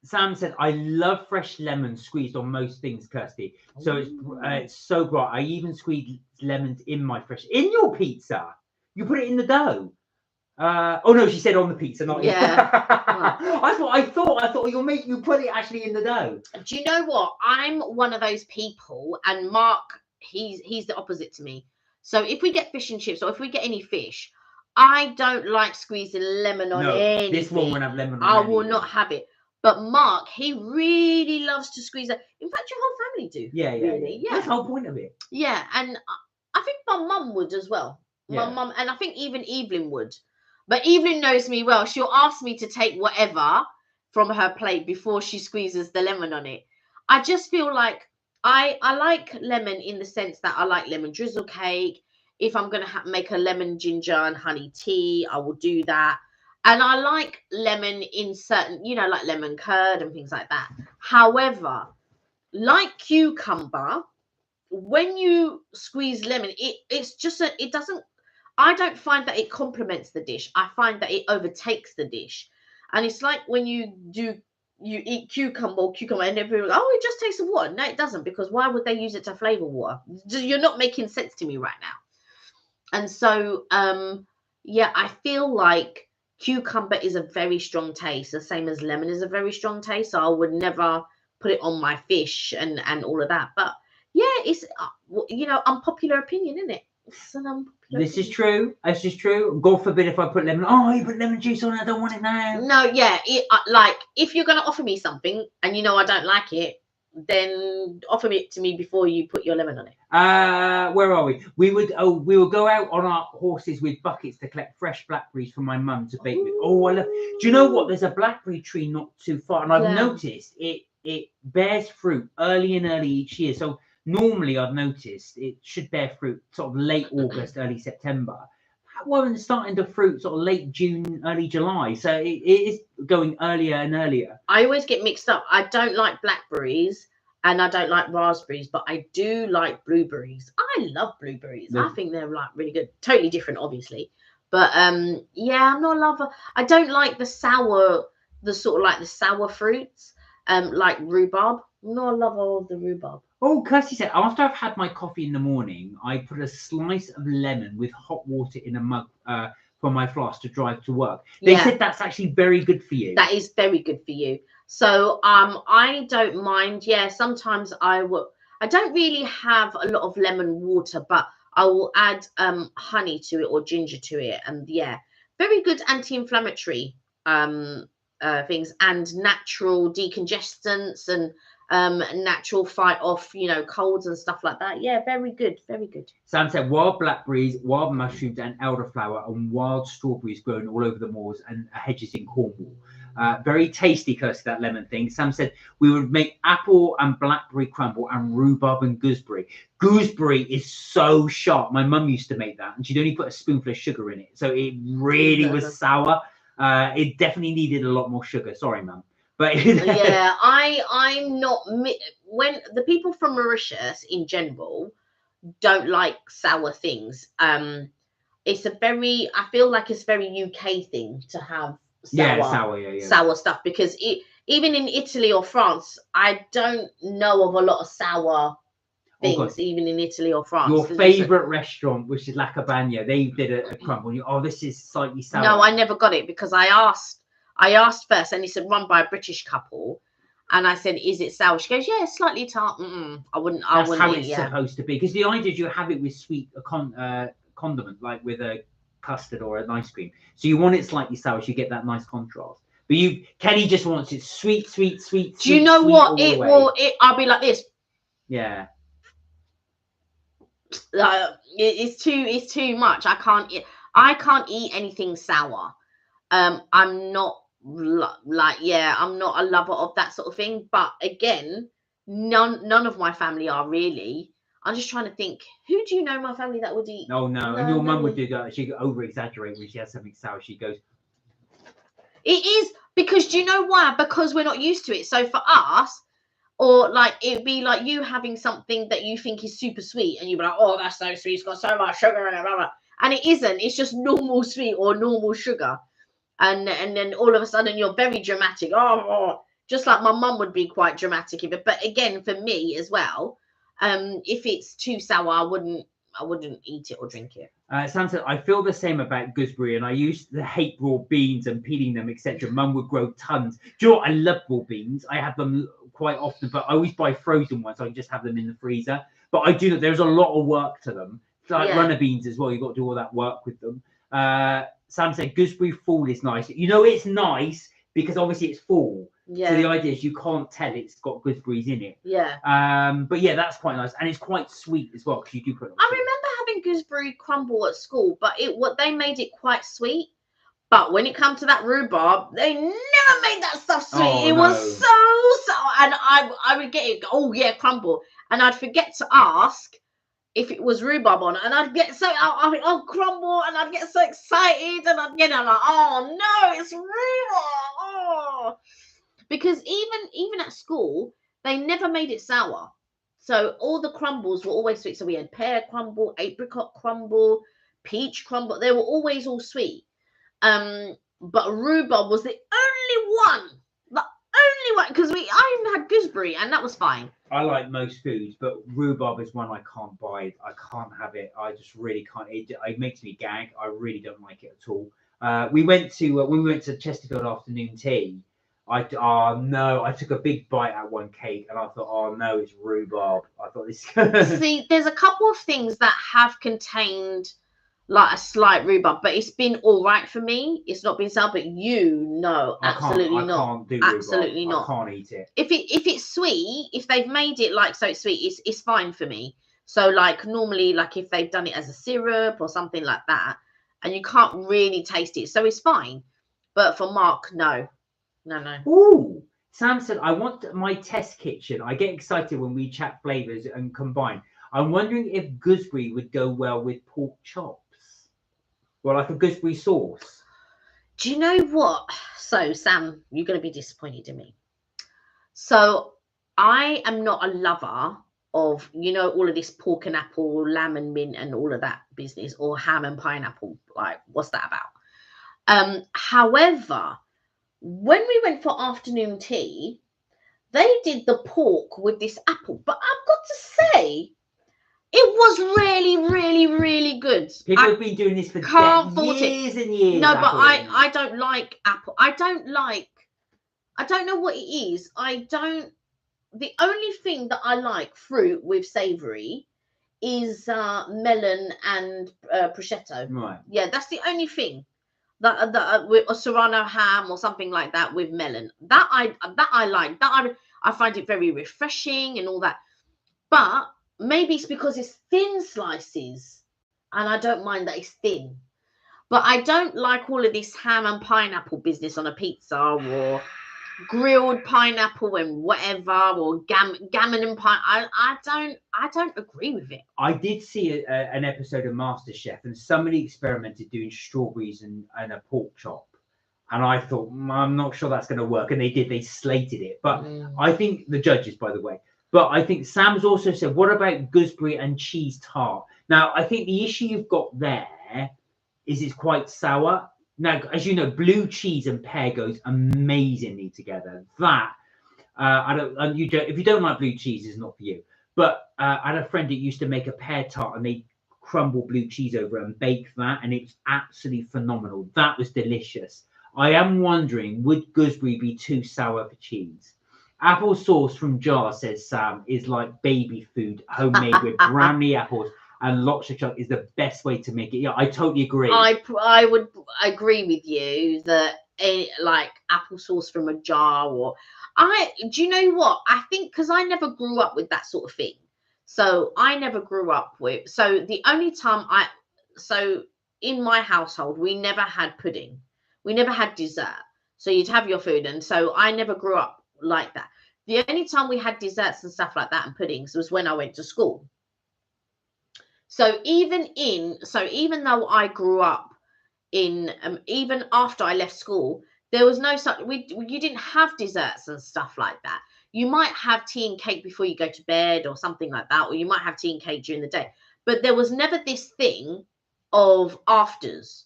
Sam said, I love fresh lemon squeezed on most things, Kirsty. So it's so bright. I even squeeze lemons in my in your pizza. You put it in the dough. Oh no, she said on the pizza, not I thought you put it actually in the dough. Do you know what? I'm one of those people, and Mark, he's the opposite to me. So if we get fish and chips, or if we get any fish, I don't like squeezing lemon on anything. This one won't have lemon on I will not have it. But Mark, he really loves to squeeze it. In fact, your whole family do. Yeah. That's the whole point of it. Yeah, and I think my mum would as well. Yeah. My mum, and I think even Evelyn would. But Evelyn knows me well. She'll ask me to take whatever from her plate before she squeezes the lemon on it. I just feel like I like lemon in the sense that I like lemon drizzle cake. If I'm going to make a lemon ginger and honey tea, I will do that. And I like lemon in certain, like lemon curd and things like that. However, like cucumber, when you squeeze lemon, it's just it doesn't. I don't find that it complements the dish. I find that it overtakes the dish. And it's like when you eat cucumber, and everyone, it just tastes of water. No, it doesn't, because why would they use it to flavor water? You're not making sense to me right now. And so, I feel like cucumber is a very strong taste, the same as lemon is a very strong taste. So I would never put it on my fish and all of that. But yeah, it's, unpopular opinion, isn't it? This is true. This is true. God forbid if I put lemon. Oh, you put lemon juice on it. I don't want it now. No, yeah. Like, if you're going to offer me something and I don't like it, then offer it to me before you put your lemon on it. Where are we? We would go out on our horses with buckets to collect fresh blackberries from my mum to bake with. Oh, I love. Do you know what? There's a blackberry tree not too far, and I've noticed it bears fruit early each year. So normally I've noticed it should bear fruit sort of late August, early September. That one's starting to fruit sort of late June, early July. So it is going earlier and earlier. I always get mixed up. I don't like blackberries and I don't like raspberries, but I do like blueberries. I love blueberries. I think they're like really good. Totally different, obviously. But I'm not a lover. I don't like the sour fruits, like rhubarb. I'm not a lover of the rhubarb. Oh, Kirsty said, after I've had my coffee in the morning, I put a slice of lemon with hot water in a mug from my flask to drive to work. They said that's actually very good for you. That is very good for you. So I don't mind. Yeah, sometimes I don't really have a lot of lemon water, but I will add honey to it or ginger to it. And very good anti-inflammatory things and natural decongestants and natural fight off colds and stuff like that. Very good. Sam said wild blackberries, wild mushrooms and elderflower and wild strawberries grown all over the moors and hedges in Cornwall. Very tasty, Kirsty, that lemon thing. Sam said we would make apple and blackberry crumble and rhubarb and gooseberry. Gooseberry is so sharp. My mum used to make that, and she'd only put a spoonful of sugar in it, so it really was sour. It definitely needed a lot more sugar. Sorry, Mum. But yeah, I'm not. When the people from Mauritius in general don't like sour things, it's a very, I feel like it's very UK thing to have sour stuff, because even in Italy or France, I don't know of a lot of sour things, even in Italy or France. Your favourite restaurant, which is La Cabana, they did a crumble. Oh, this is slightly sour. No, I never got it, because I asked first, and he said run by a British couple, and I said, is it sour? She goes, yeah, slightly tart. I wouldn't. That's how it's supposed to be, because the idea is you have it with sweet condiment, like with a custard or an ice cream. So you want it slightly sour, so you get that nice contrast. But Kenny just wants it sweet. Do you know what? I'll be like this. Yeah. It's too much. I can't eat anything sour. I'm not I'm not a lover of that sort of thing. But again, none of my family are really. I'm just trying to think. Who do you know in my family that would eat? Oh no, and your mum would do that. She over exaggerate when she has something sour. She goes. It is, because do you know why? Because we're not used to it. So for us, or like it'd be like you having something that you think is super sweet, and you'd be like, oh, that's so sweet. It's got so much sugar in it, blah, blah. And it isn't. It's just normal sweet or normal sugar. And then all of a sudden you're very dramatic. Oh, just like my mum would be quite dramatic if it. But again, for me as well, if it's too sour, I wouldn't eat it or drink it. Sam said, I feel the same about gooseberry, and I used to hate raw beans and peeling them, etc. Mum would grow tons. Do you know what? I love raw beans. I have them quite often, but I always buy frozen ones, so I can just have them in the freezer. But I do know there's a lot of work to them. It's like runner beans as well. You've got to do all that work with them. Sam said gooseberry fall is nice. You know, it's nice because obviously it's fall. Yeah. So the idea is you can't tell it's got gooseberries in it. Yeah. But yeah, that's quite nice, and it's quite sweet as well because you do put. I remember having gooseberry crumble at school, but they made it quite sweet. But when it comes to that rhubarb, they never made that stuff sweet. Oh, it was so sour, and I would get it. Oh yeah, crumble, and I'd forget to ask if it was rhubarb on it, and I'd get so crumble, and I'd get so excited, and I'm like, oh no, it's rhubarb. Oh. Because even at school, they never made it sour. So all the crumbles were always sweet. So we had pear crumble, apricot crumble, peach crumble. They were always all sweet. But rhubarb was the only one, because I even had gooseberry, and that was fine. I like most foods, but rhubarb is one I can't buy. I can't have it. I just really can't eat it. It makes me gag. I really don't like it at all. When we went to Chesterfield afternoon tea, I took a big bite at one cake, and I thought, oh no, it's rhubarb. I thought this. See, there's a couple of things that have contained like a slight rhubarb, but it's been all right for me. It's not been sour, but absolutely not. I can't do rhubarb. Absolutely not. I can't eat it. If it's sweet, if they've made it like so it's sweet, it's fine for me. So like normally, like if they've done it as a syrup or something like that, and you can't really taste it, so it's fine. But for Mark, no. Ooh, Sam said, I want my test kitchen. I get excited when we chat flavors and combine. I'm wondering if gooseberry would go well with pork chops. Well, like a gooseberry sauce. Do you know what? So, Sam, you're going to be disappointed in me. So, I am not a lover of, all of this pork and apple, lamb and mint and all of that business, or ham and pineapple. Like, what's that about? However, when we went for afternoon tea, they did the pork with this apple. But I've got to say, it was really, really, really good. People have been doing this for years and years. No, but I don't like apple. I don't know what it is. The only thing that I like fruit with savoury is melon and prosciutto. Right. Yeah, that's the only thing. That with a serrano ham or something like that with melon. That I like. I find it very refreshing and all that. But maybe it's because it's thin slices, and I don't mind that it's thin. But I don't like all of this ham and pineapple business on a pizza, or grilled pineapple and whatever, or gammon and pine. I don't agree with it. I did see an episode of MasterChef, and somebody experimented doing strawberries and a pork chop, and I thought, I'm not sure that's going to work, and they did. They slated it, but I think the judges, by the way. But I think Sam's also said, what about gooseberry and cheese tart? Now, I think the issue you've got there is it's quite sour. Now, as you know, blue cheese and pear goes amazingly together. That if you don't like blue cheese, it's not for you. But I had a friend that used to make a pear tart, and they crumble blue cheese over and bake that, and it was absolutely phenomenal. That was delicious. I am wondering, would gooseberry be too sour for cheese? Apple sauce from jar, says Sam, is like baby food, homemade with brownie apples and lots of chocolate, is the best way to make it. Yeah, I totally agree. I would agree with you that like applesauce from a jar, or do you know what? I think because I never grew up with that sort of thing. So I never grew up with, so the only time so in my household, we never had pudding. We never had dessert. So you'd have your food. And so I never grew up like that. The only time we had desserts and stuff like that and puddings was when I went to school. So even though I grew up in, even after I left school, there was no such, you didn't have desserts and stuff like that. You might have tea and cake before you go to bed or something like that, or you might have tea and cake during the day. But there was never this thing of afters,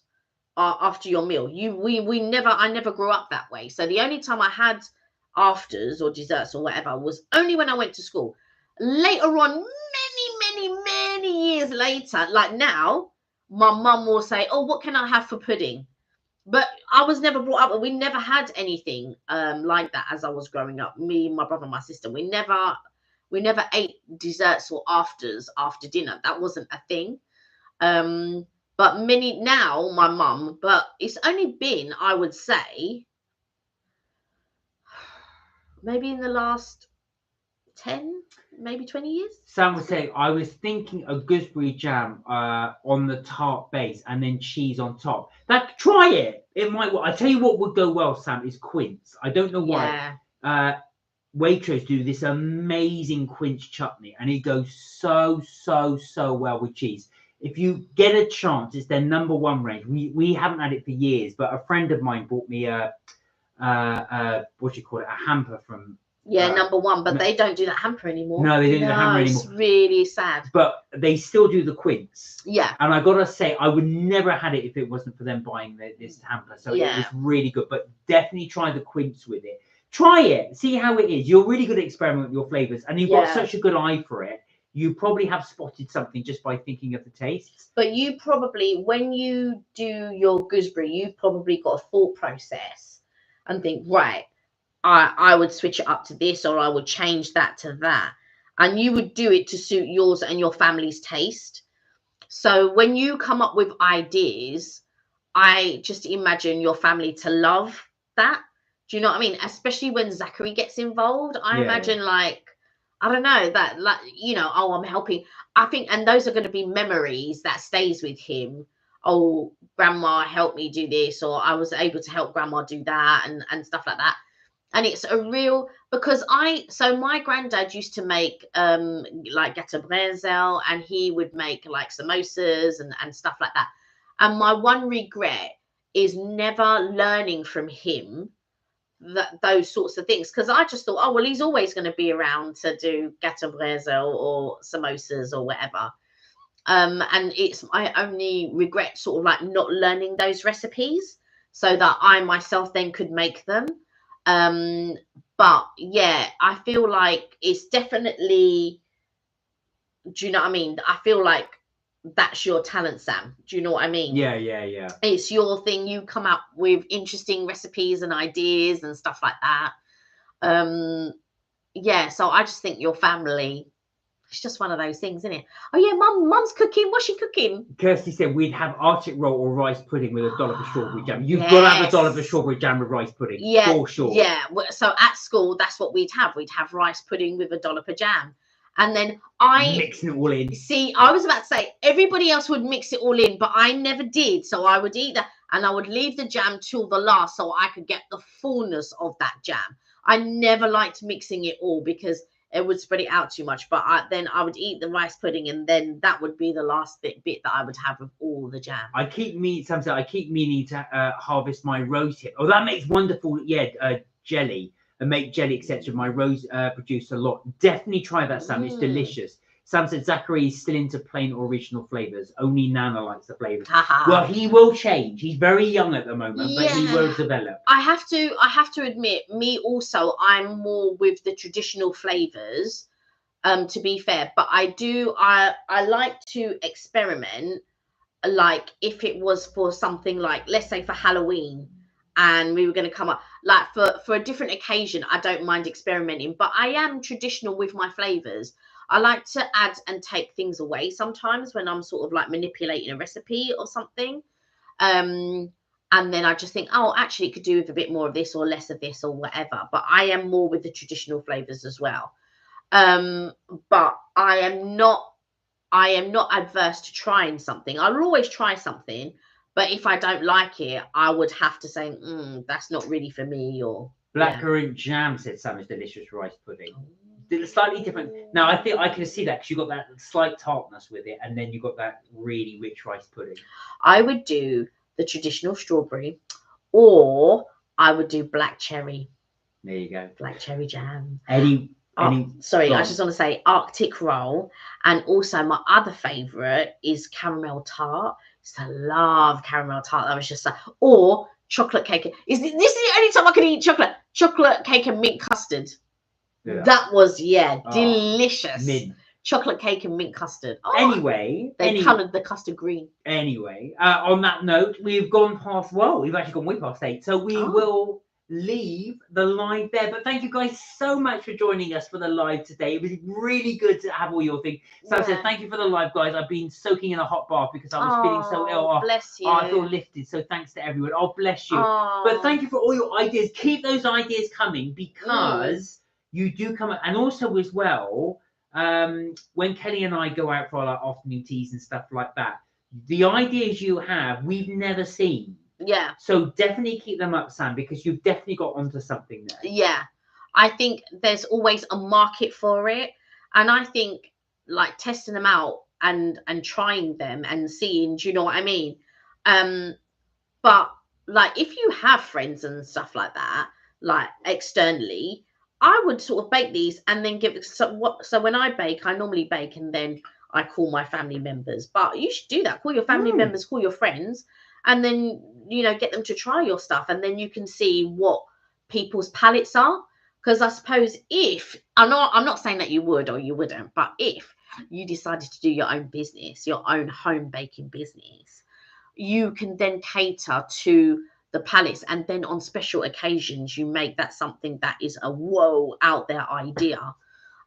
after your meal. I never grew up that way. So the only time I had afters or desserts or whatever was only when I went to school. Later on, many years later, like now, my mum will say, oh, what can I have for pudding? But I was never brought up, we never had anything like that as I was growing up. Me, my brother, my sister, we never ate desserts or afters after dinner. That wasn't a thing. But now my mum, but it's only been, I would say, maybe in the last 10, maybe 20 years. Sam was saying, I was thinking a gooseberry jam on the tart base and then cheese on top. Try it. It might work. I tell you what would go well, Sam, is quince. I don't know why. Yeah. Waitrose do this amazing quince chutney, and it goes so well with cheese. If you get a chance, it's their #1 range. We haven't had it for years, but a friend of mine bought me a what do you call it? A hamper from. Yeah, #1, but they don't do that hamper anymore. No, they don't do the hamper anymore. It's really sad. But they still do the quince. Yeah. And I gotta say, I would never had it if it wasn't for them buying this hamper. So it was really good. But definitely try the quince with it. Try it. See how it is. You're really good at experimenting with your flavors, and you've got such a good eye for it. You probably have spotted something just by thinking of the tastes. But you probably, when you do your gooseberry, you've probably got a thought process and think, right, I would switch it up to this, or I would change that to that. And you would do it to suit yours and your family's taste. So when you come up with ideas, I just imagine your family to love that. Do you know what I mean? Especially when Zachary gets involved. I imagine like, I don't know, that like, you know, oh, I'm helping. I think, and those are going to be memories that stays with him. Oh, grandma helped me do this, or I was able to help grandma do that, and stuff like that. And it's a real, because so my granddad used to make like gâteau brésil, and he would make like samosas and stuff like that. And my one regret is never learning from him those sorts of things, because I just thought, oh well, he's always going to be around to do gâteau brésil or samosas or whatever. And it's my only regret, sort of like not learning those recipes so that I myself then could make them. But yeah, I feel like it's definitely, do you know what I mean? I feel like that's your talent, Sam. Do you know what I mean? Yeah. It's your thing. You come up with interesting recipes and ideas and stuff like that. Yeah, so I just think your family, it's just one of those things, isn't it? Oh yeah, mum's cooking. What's she cooking? Kirsty said we'd have Arctic roll or rice pudding with a dollop of strawberry jam. You've got to have a dollop of strawberry jam with rice pudding, for sure. Yeah, so at school, that's what we'd have. We'd have rice pudding with a dollop of jam. And then I mixing it all in. see, I was about to say everybody else would mix it all in, but I never did. So I would eat that and I would leave the jam till the last so I could get the fullness of that jam. I never liked mixing it all because it would spread it out too much. But then I would eat the rice pudding and then that would be the last bit that I would have with all the jam. I keep meaning to harvest my rose hip. Oh, that makes wonderful, jelly. And make jelly, etc. My rose produce a lot. Definitely try that, Sam. It's delicious. Sam said Zachary is still into plain or original flavors. Only Nana likes the flavors. Well, he will change. He's very young at the moment, but he will develop. I have to admit, me also, I'm more with the traditional flavors. To be fair, but I like to experiment. Like if it was for something like, let's say for Halloween, and we were going to come up like for a different occasion, I don't mind experimenting, but I am traditional with my flavors. I like to add and take things away sometimes when I'm sort of like manipulating a recipe or something. And then I just think, oh, actually it could do with a bit more of this or less of this or whatever. But I am more with the traditional flavors as well. But I am not adverse to trying something. I'll always try something. But if I don't like it, I would have to say, that's not really for me. Or Blackcurrant jam, said Sam, is delicious rice pudding. It's slightly different. Now, I think I can see that because you've got that slight tartness with it, and then you've got that really rich rice pudding. I would do the traditional strawberry, or I would do black cherry. There you go. Black cherry jam. Sorry, I just want to say Arctic roll, and also my other favorite is caramel tart. I love caramel tart. That was just or chocolate cake. This is the only time I can eat chocolate cake and mint custard. Yeah. That was delicious. Mint. Chocolate cake and mint custard. Anyway, they coloured the custard green. Anyway, on that note, we've gone past. Well, we've actually gone way past 8, so we will leave the live there. But thank you guys so much for joining us for the live today. It was really good to have all your things. So I said thank you for the live, guys. I've been soaking in a hot bath because I was feeling so ill. Bless you. I feel lifted. So thanks to everyone. Oh, bless you. But thank you for all your ideas. Keep those ideas coming because you do come up. And also as well, when Kelly and I go out for our afternoon teas and stuff like that, the ideas you have, we've never seen. Yeah. So definitely keep them up, Sam, because you've definitely got onto something there. Yeah. I think there's always a market for it. And I think like testing them out and trying them and seeing, do you know what I mean? But like if you have friends and stuff like that, like externally, I would sort of bake these and then give so when I bake, I normally bake and then I call my family members. But you should do that. Call your family members, call your friends. And then, you know, get them to try your stuff. And then you can see what people's palates are. Because I suppose if, I'm not saying that you would or you wouldn't, but if you decided to do your own business, your own home baking business, you can then cater to the palates. And then on special occasions, you make that something that is a whoa out there idea.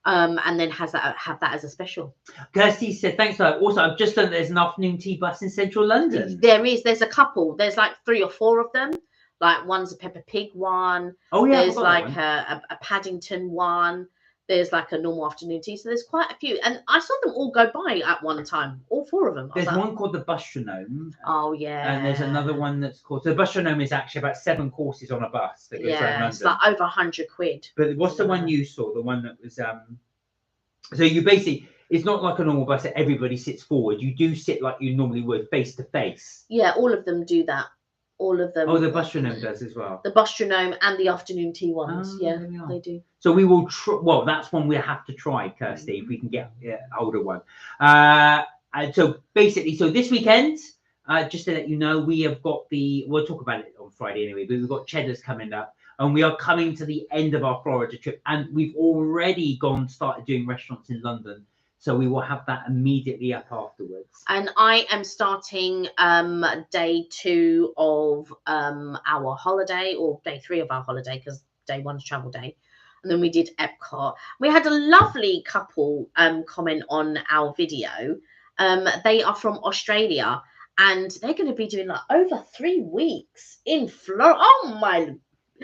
And then have that as a special. Kirsty said, thanks for that. Also, I've just learned there's an afternoon tea bus in central London. There's a couple. There's like 3 or 4 of them. Like one's a Peppa Pig one. Oh, yeah. There's like a Paddington one. There's like a normal afternoon tea. So there's quite a few. And I saw them all go by at one time. All 4 of them. There's one called the Bustronome. Oh, yeah. And there's another one that's called... So the Bustronome is actually about 7 courses on a bus that goes around London. It's like over 100 quid. But what's the one you saw? The one that was... So you basically... It's not like a normal bus that everybody sits forward. You do sit like you normally would, face to face. Yeah, all of them do that. All of them. Oh, the Bustronome does as well. The Bustronome and the afternoon tea ones. Yeah, they do. So we will well, that's one we have to try, Kirsty, if we can get hold of one. And so basically, so this weekend, just to let you know, we have got we'll talk about it on Friday anyway, but we've got Cheddar's coming up. And we are coming to the end of our Florida trip. And we've already started doing restaurants in London. So we will have that immediately up afterwards. And I am starting day 2 of our holiday, or day 3 of our holiday, because day 1's travel day. And then we did Epcot. We had a lovely couple comment on our video. They are from Australia, and they're going to be doing like over 3 weeks in Florida. Oh my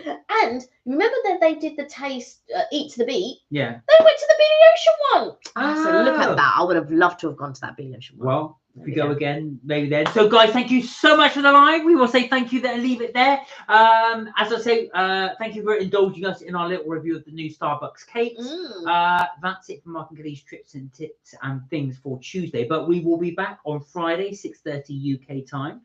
And remember that they did the taste, eat to the beat? Yeah. They went to the Billy Ocean one. Oh. So look at that. I would have loved to have gone to that Billy Ocean one. Well, if we go again, maybe then. So, guys, thank you so much for the live. We will say thank you there and leave it there. As I say, thank you for indulging us in our little review of the new Starbucks cakes. That's it for Mark and Kelly's trips and tips and things for Tuesday. But we will be back on Friday, 6:30 UK time,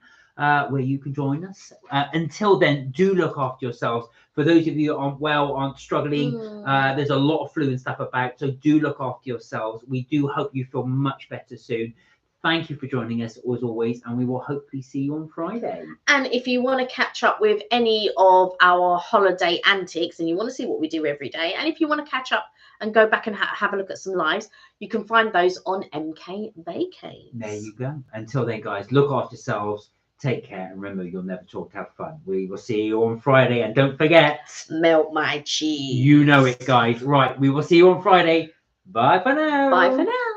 where you can join us. Until then, do look after yourselves. For those of you that aren't well, aren't struggling, there's a lot of flu and stuff about. So do look after yourselves. We do hope you feel much better soon. Thank you for joining us as always, and we will hopefully see you on Friday. And if you want to catch up with any of our holiday antics and you want to see what we do every day, and if you want to catch up and go back and have a look at some lives, you can find those on MK Vacates. There you go. Until then, guys, look after yourselves. Take care, and remember, you'll never talk to have fun. We will see you on Friday, and don't forget, melt my cheese. You know it, guys. Right, we will see you on Friday. Bye for now. Bye for now.